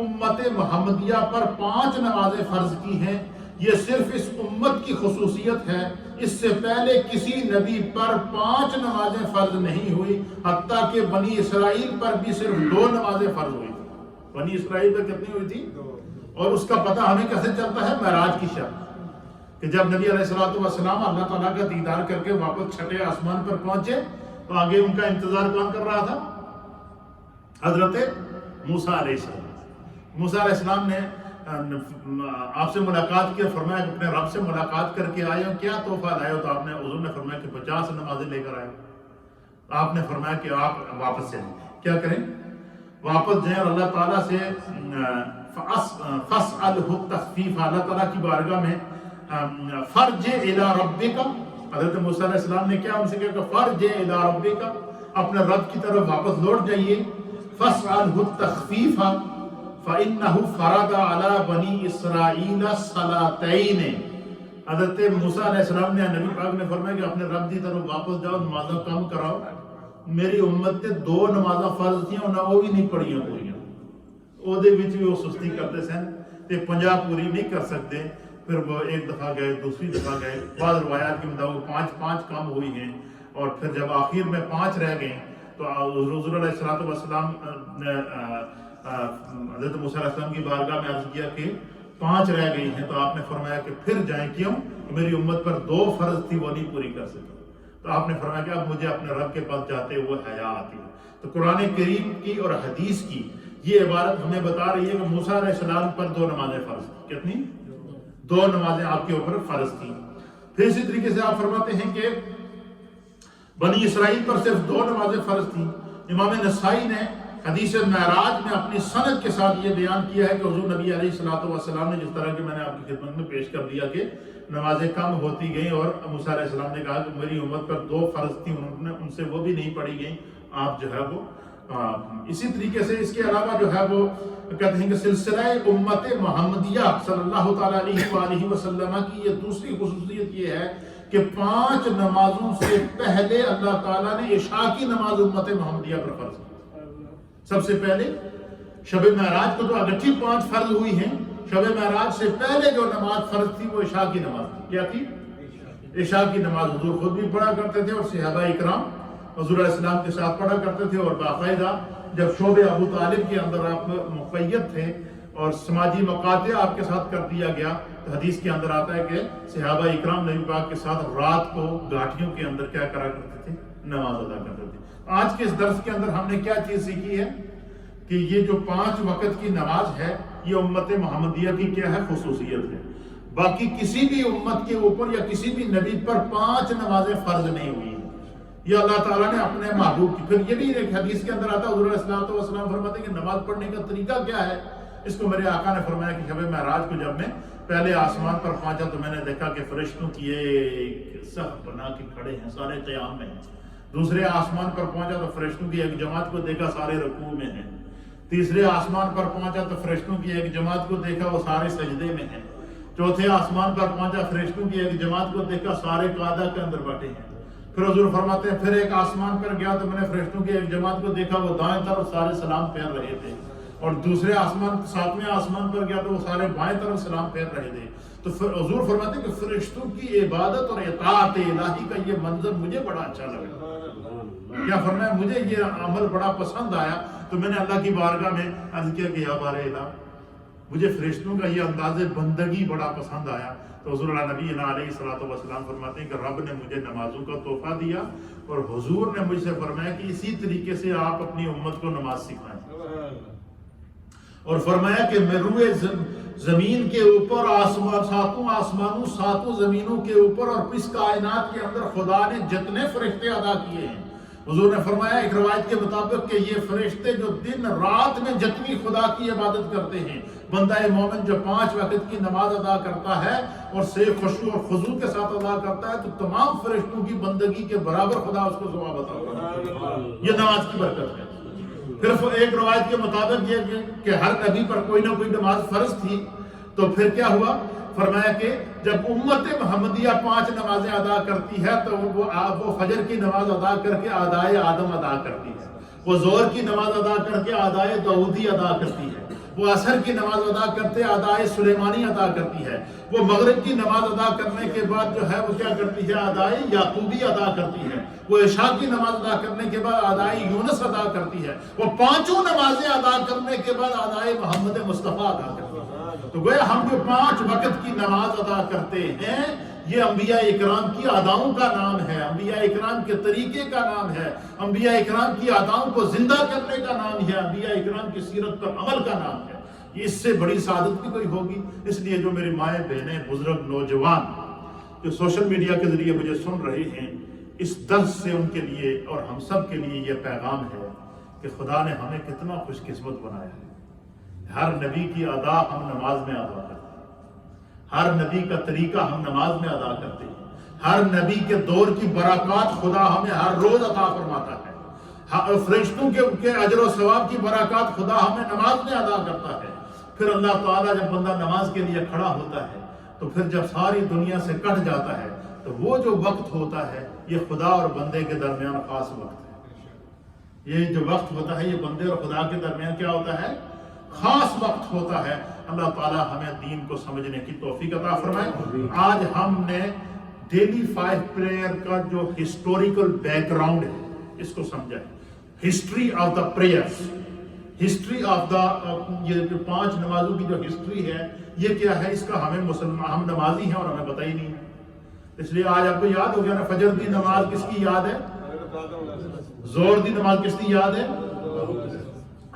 امت محمدیہ پر 5 نمازیں فرض کی ہیں۔ یہ صرف اس امت کی خصوصیت ہے، اس سے پہلے کسی نبی پر 5 نمازیں فرض نہیں ہوئی، حتیٰ کہ بنی اسرائیل پر بھی صرف 2 نمازیں فرض ہوئی تھی۔ بنی اسرائیل پر کتنی ہوئی تھی؟ اور اس کا پتہ ہمیں کیسے چلتا ہے؟ معراج کی شب، کہ جب نبی علیہ السلام اللہ تعالیٰ کا دیدار کر کے واپس چھٹے آسمان پر پہنچے تو آگے ان کا انتظار کون کر رہا تھا؟ حضرت موسیٰ علیہ السلام۔ موسیٰ علیہ السلام نے آپ سے ملاقات کیا، فرمایا کہ اپنے رب سے ملاقات کر کے آئے ہو، کیا تحفہ لائے ہو؟ تو آپ نے، حضور نے فرمایا کہ 50 نمازیں لے کر آئے ہو۔ آپ نے فرمایا کہ آپ واپس سے کیا کریں؟ واپس جائیں اور اللہ تعالیٰ سے فَاسْأَلْهُ التَّخْفِيفَ، اللہ تعالیٰ کی بارگاہ میں فَارْجِعْ إِلَىٰ رَبِّكَ، حضرت موسیٰ علیہ السلام نے کیا ان سے کہا کہ فَارْجِعْ إِلَىٰ رَبِّكَ، اپنے رب کی طرف واپس لوٹ جائیے۔ فَاسْأَلْهُ التَّخْفِيفَ فَإِنَّهُ فَرَضَ عَلَىٰ بَنِي إِسْرَائِيلَ صَلَاتَيْنِ، حضرت موسیٰ علیہ السلام نے، نبی پاک نے فرمایا کہ اپنے رب کی طرف واپس جاؤ، نمازوں کم کراؤ۔ میری امت نے 2 نمازاں فرض تھیں، انہیں وہ بھی نہیں پڑھیاں پوریاں، وہ بھی وہ سستی کرتے سن تے 50 پوری نہیں کر سکتے، پھر وہ ایک دفعہ گئے، دوسری دفعہ گئے، بعض روایات کے مطابق 5 کم ہوئی ہیں، اور پھر جب آخر میں 5 رہ گئیں تو حضور علیہ السلام نے حضرت موسیٰ علیہ السلام کی بارگاہ میں عرض کیا کہ 5 رہ گئی ہیں، تو آپ نے فرمایا کہ پھر جائیں، کیوں؟ کہ میری امت پر 2 فرض تھی، وہ نہیں پوری کر سکی۔ تو آپ نے فرمایا کہ اب مجھے اپنے رب کے پاس جاتے ہوئے حیا آتی ہے۔ تو قرآن کریم کی اور حدیث کی یہ عبارت ہمیں بتا رہی ہے کہ موسیٰ علیہ السلام پر 2 نمازیں فرض تھیں۔ کتنی؟ 2 نمازیں آپ کے اوپر فرض تھیں۔ پھر اسی طریقے سے آپ فرماتے ہیں کہ بنی اسرائیل پر صرف 2 نمازیں فرض تھیں۔ امام نسائی نے حدیث معراج میں اپنی سند کے ساتھ یہ بیان کیا ہے کہ حضور نبی علیہ السلام نے، جس طرح کہ میں نے آپ کی خدمت میں پیش کر دیا کہ نمازیں کم ہوتی گئیں، اور موسیٰ علیہ السلام نے کہا کہ میری امت پر 2 فرض تھیں، ان سے وہ بھی نہیں پڑھی گئیں، آپ جو ہے وہ اسی طریقے سے اس کے علاوہ جو ہے وہ کہتے ہیں کہ سلسلہ امت محمدیہ صلی اللہ تعالیٰ علیہ وآلہ وسلم کی یہ دوسری خصوصیت یہ ہے کہ 5 نمازوں سے پہلے اللہ تعالیٰ نے عشاء کی نماز امت محمدیہ پر فرض کی۔ سب سے پہلے شب معراج کو تو اگرچہ 5 فرض ہوئی ہیں، شب معراج سے پہلے جو نماز فرض تھی وہ عشاء کی نماز تھی۔ کیا تھی؟ عشاء کی نماز حضور خود بھی پڑھا کرتے تھے، اور صحابہ اکرام حضور علیہ السلام کے ساتھ پڑھا کرتے تھے، اور باقاعدہ جب شعب ابو طالب کے اندر آپ مقید تھے اور سماجی مقاطع آپ کے ساتھ کر دیا گیا، تو حدیث کے اندر آتا ہے کہ صحابہ اکرام نبی پاک کے ساتھ رات کو گھاٹیوں کے اندر کیا کرا کرتے تھے؟ نماز ادا کرتے تھے۔ آج کے اس درس کے اندر ہم نے کیا چیز سیکھی ہے کہ یہ جو 5 وقت کی نماز ہے یہ امت محمدیہ کی کیا ہے؟ خصوصیت ہے۔ باقی کسی بھی امت کے اوپر یا کسی بھی نبی پر 5 نمازیں فرض نہیں ہوئی ہیں، یہ اللہ تعالیٰ نے اپنے محبوب کی۔ پھر یہ بھی ایک حدیث کے اندر آتا ہے، حضور علیہ السلام فرماتے ہیں کہ نماز پڑھنے کا طریقہ کیا ہے؟ اس کو میرے آقا نے فرمایا کہ شب معراج کو جب میں پہلے آسمان پر پہنچا تو میں نے دیکھا کہ فرشتوں کی ایک صف بنا کے کھڑے ہیں، سارے قیام میں ہیں۔ دوسرے آسمان پر پہنچا تو فرشتوں کی ایک جماعت کو دیکھا، سارے رکوع میں ہیں۔ تیسرے آسمان پر پہنچا تو فرشتوں کی ایک جماعت کو دیکھا، وہ سارے سجدے میں ہیں۔ چوتھے آسمان پر پہنچا، فرشتوں کی ایک جماعت کو دیکھا، سارے قعدہ کے اندر بیٹھے ہیں۔ پھر حضور فرماتے ہیں پھر ایک آسمان پر گیا تو میں نے فرشتوں کی ایک جماعت کو دیکھا، وہ دائیں طرف سارے سلام پھیر رہے تھے، اور دوسرے آسمان 7ویں آسمان پر گیا تو وہ سارے بائیں طرف سلام پھیر رہے تھے۔ تو حضور فرماتے ہیں کہ فرشتوں کی عبادت اور اطاعت الہی کا یہ منظر مجھے بڑا اچھا لگا۔ کیا فرمایا؟ مجھے یہ عمل بڑا پسند آیا، تو میں نے اللہ کی بارگاہ میں عرض کیا کہ یا بارے الہ، مجھے فرشتوں کا یہ انداز بندگی بڑا پسند آیا. تو حضور نبی علیہ الصلوۃ والسلام فرماتے ہیں کہ رب نے مجھے نمازوں کا تحفہ دیا اور حضور نے مجھ سے فرمایا کہ اسی طریقے سے آپ اپنی امت کو نماز سکھائیں. اور فرمایا کہ میں روئے زمین کے اوپر ساتوں آسمانوں ساتوں زمینوں کے اوپر اور اس کائنات کے اندر خدا نے جتنے فرشتے ادا کیے ہیں، حضور نے فرمایا ایک روایت کے مطابق کہ یہ فرشتے جو دن رات میں جتنی خدا کی عبادت کرتے ہیں، بندہ مومن جو 5 وقت کی نماز ادا کرتا ہے اور سے خشوع اور خضوع کے ساتھ ادا کرتا ہے، تو تمام فرشتوں کی بندگی کے برابر خدا اس کو ثواب عطا کرتا ہے. یہ نماز کی برکت ہے. پھر ایک روایت کے مطابق یہ کہ ہر نبی پر کوئی نہ کوئی نماز فرض تھی. تو پھر کیا ہوا؟ فرمایا کہ جب امت محمدیہ 5 نمازیں ادا کرتی ہے تو وہ فجر کی نماز ادا کر کے آدائے آدم ادا کرتی ہے، وہ ظہر کی نماز ادا کر کے آدائے داؤدی ادا کرتی ہے، وہ عصر کی نماز ادا کرتے آدائے سلیمانی ادا کرتی ہے، وہ مغرب کی نماز ادا کرنے کے بعد جو ہے وہ کیا کرتی ہے؟ آدائے یعقوبی ادا کرتی ہے، وہ عشاء کی نماز ادا کرنے کے بعد آدائے یونس ادا کرتی ہے، وہ 5 نمازیں ادا کرنے کے بعد آدائے محمد مصطفیٰ ادا کرتی ہے. تو گویا ہم جو 5 وقت کی نماز ادا کرتے ہیں، یہ انبیاء اکرام کی اداؤں کا نام ہے، انبیاء اکرام کے طریقے کا نام ہے، انبیاء اکرام کی اداؤں کو زندہ کرنے کا نام ہے، انبیاء اکرام کی سیرت پر عمل کا نام ہے. اس سے بڑی سعادت بھی کوئی ہوگی. اس لیے جو میری مائیں بہنیں بزرگ نوجوان جو سوشل میڈیا کے ذریعے مجھے سن رہے ہیں، اس درس سے ان کے لیے اور ہم سب کے لیے یہ پیغام ہے کہ خدا نے ہمیں کتنا خوش قسمت بنایا ہے. ہر نبی کی ادا ہم نماز میں ادا کرتے ہیں، ہر نبی کا طریقہ ہم نماز میں ادا کرتے ہیں، ہر نبی کے دور کی برکات خدا ہمیں ہر روز عطا فرماتا ہے، فرشتوں کے اجر و ثواب کی برکات خدا ہمیں نماز میں ادا کرتا ہے. پھر اللہ تعالیٰ جب بندہ نماز کے لیے کھڑا ہوتا ہے تو پھر جب ساری دنیا سے کٹ جاتا ہے تو وہ جو وقت ہوتا ہے یہ خدا اور بندے کے درمیان خاص وقت ہے. یہ جو وقت ہوتا ہے یہ بندے اور خدا کے درمیان کیا ہوتا ہے؟ خاص وقت ہوتا ہے. اللہ تعالیٰ ہمیں دین کو سمجھنے کی توفیق عطا فرمائے. آج ہم نے ڈیلی 5 پریئر کا جو ہسٹوریکل بیک گراؤنڈ ہے اس کو سمجھا ہے. History of the prayers, history of the یہ جو 5 نمازوں کی جو ہسٹری ہے یہ کیا ہے، اس کا ہم نمازی ہیں اور ہمیں پتہ ہی نہیں ہے. اس لیے آج آپ کو یاد ہو گیا نا، فجر دی نماز کس کی یاد ہے؟ ظہر دی نماز کس کی یاد ہے؟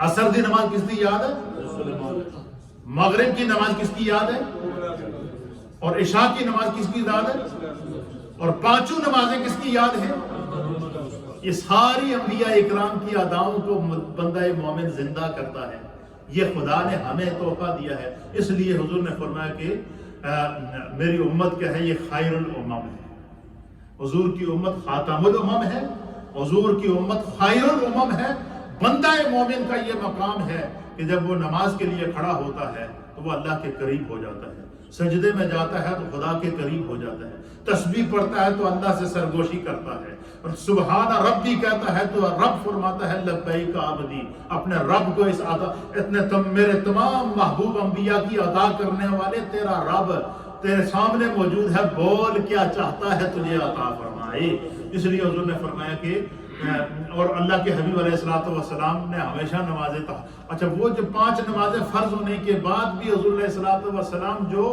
عصر دی نماز کس کی یاد ہے؟ مغرب کی نماز کس کی یاد ہے؟ اور عشاء کی نماز کس کی یاد ہے؟ اور 5 نمازیں کس کی یاد ہیں؟ یہ ساری انبیاء اکرام کی اداؤں کو بندہ مومن زندہ کرتا ہے. یہ خدا نے ہمیں تحفہ دیا ہے. اس لیے حضور نے فرمایا کہ میری امت کیا ہے؟ یہ خیر الامم ہے. حضور کی امت خاتم الامم ہے، حضور کی امت خیر الامم ہے. بندہ مومن کا یہ مقام ہے کہ جب وہ نماز کے لیے کھڑا ہوتا ہے تو وہ اللہ کے قریب ہو جاتا ہے، سجدے میں جاتا ہے تو خدا کے قریب ہو جاتا ہے، تسبیح پڑھتا ہے تو اللہ سے سرگوشی کرتا ہے، اور سبحان ربی کہتا ہے تو رب فرماتا ہے لبیک عبدی. اپنے رب کو اس ادا میرے تمام محبوب انبیاء کی ادا کرنے والے تیرا رب تیرے سامنے موجود ہے، بول کیا چاہتا ہے تجھے عطا فرمائے. اس لیے حضور نے فرمایا کہ اور اللہ کے حبیب علیہ السلام نے ہمیشہ نمازیں اچھا وہ جو 5 نمازیں فرض ہونے کے بعد بھی حضور علیہ السلام جو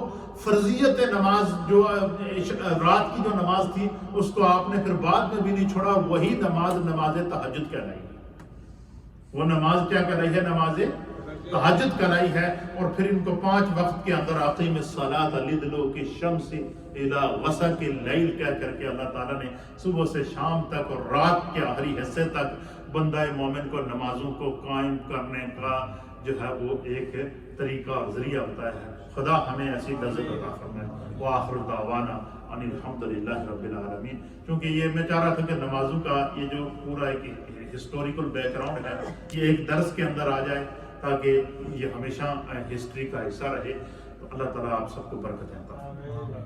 فرضیت نماز جو رات کی جو نماز تھی اس کو آپ نے پھر بعد میں بھی نہیں چھوڑا. وہی نماز تہجد کہلائی ہے. وہ نماز کیا کہلائی ہے؟ نماز تہجد کہلائی ہے. اور پھر ان کو 5 وقت کے اندر اقیم الصلاۃ لدلوک الشمس الی غسق اللیل کہہ کر کے اللہ تعالیٰ نے صبح سے شام تک اور رات کے آخری حصے تک بندہ مومن کو نمازوں کو قائم کرنے کا جو ہے وہ ایک طریقہ اور ذریعہ بتایا ہے. خدا ہمیں ایسی لذت عطا فرمائے. وآخر دعوانا ان الحمدللہ رب العالمین. کیونکہ یہ میں چاہ رہا تھا کہ نمازوں کا یہ جو پورا ایک ہسٹوریکل بیک گراؤنڈ ہے یہ ایک درس کے اندر آ جائے تاکہ یہ ہمیشہ ہسٹری کا حصہ رہے. تو اللہ تعالیٰ آپ سب کو برکت عطا فرمائے.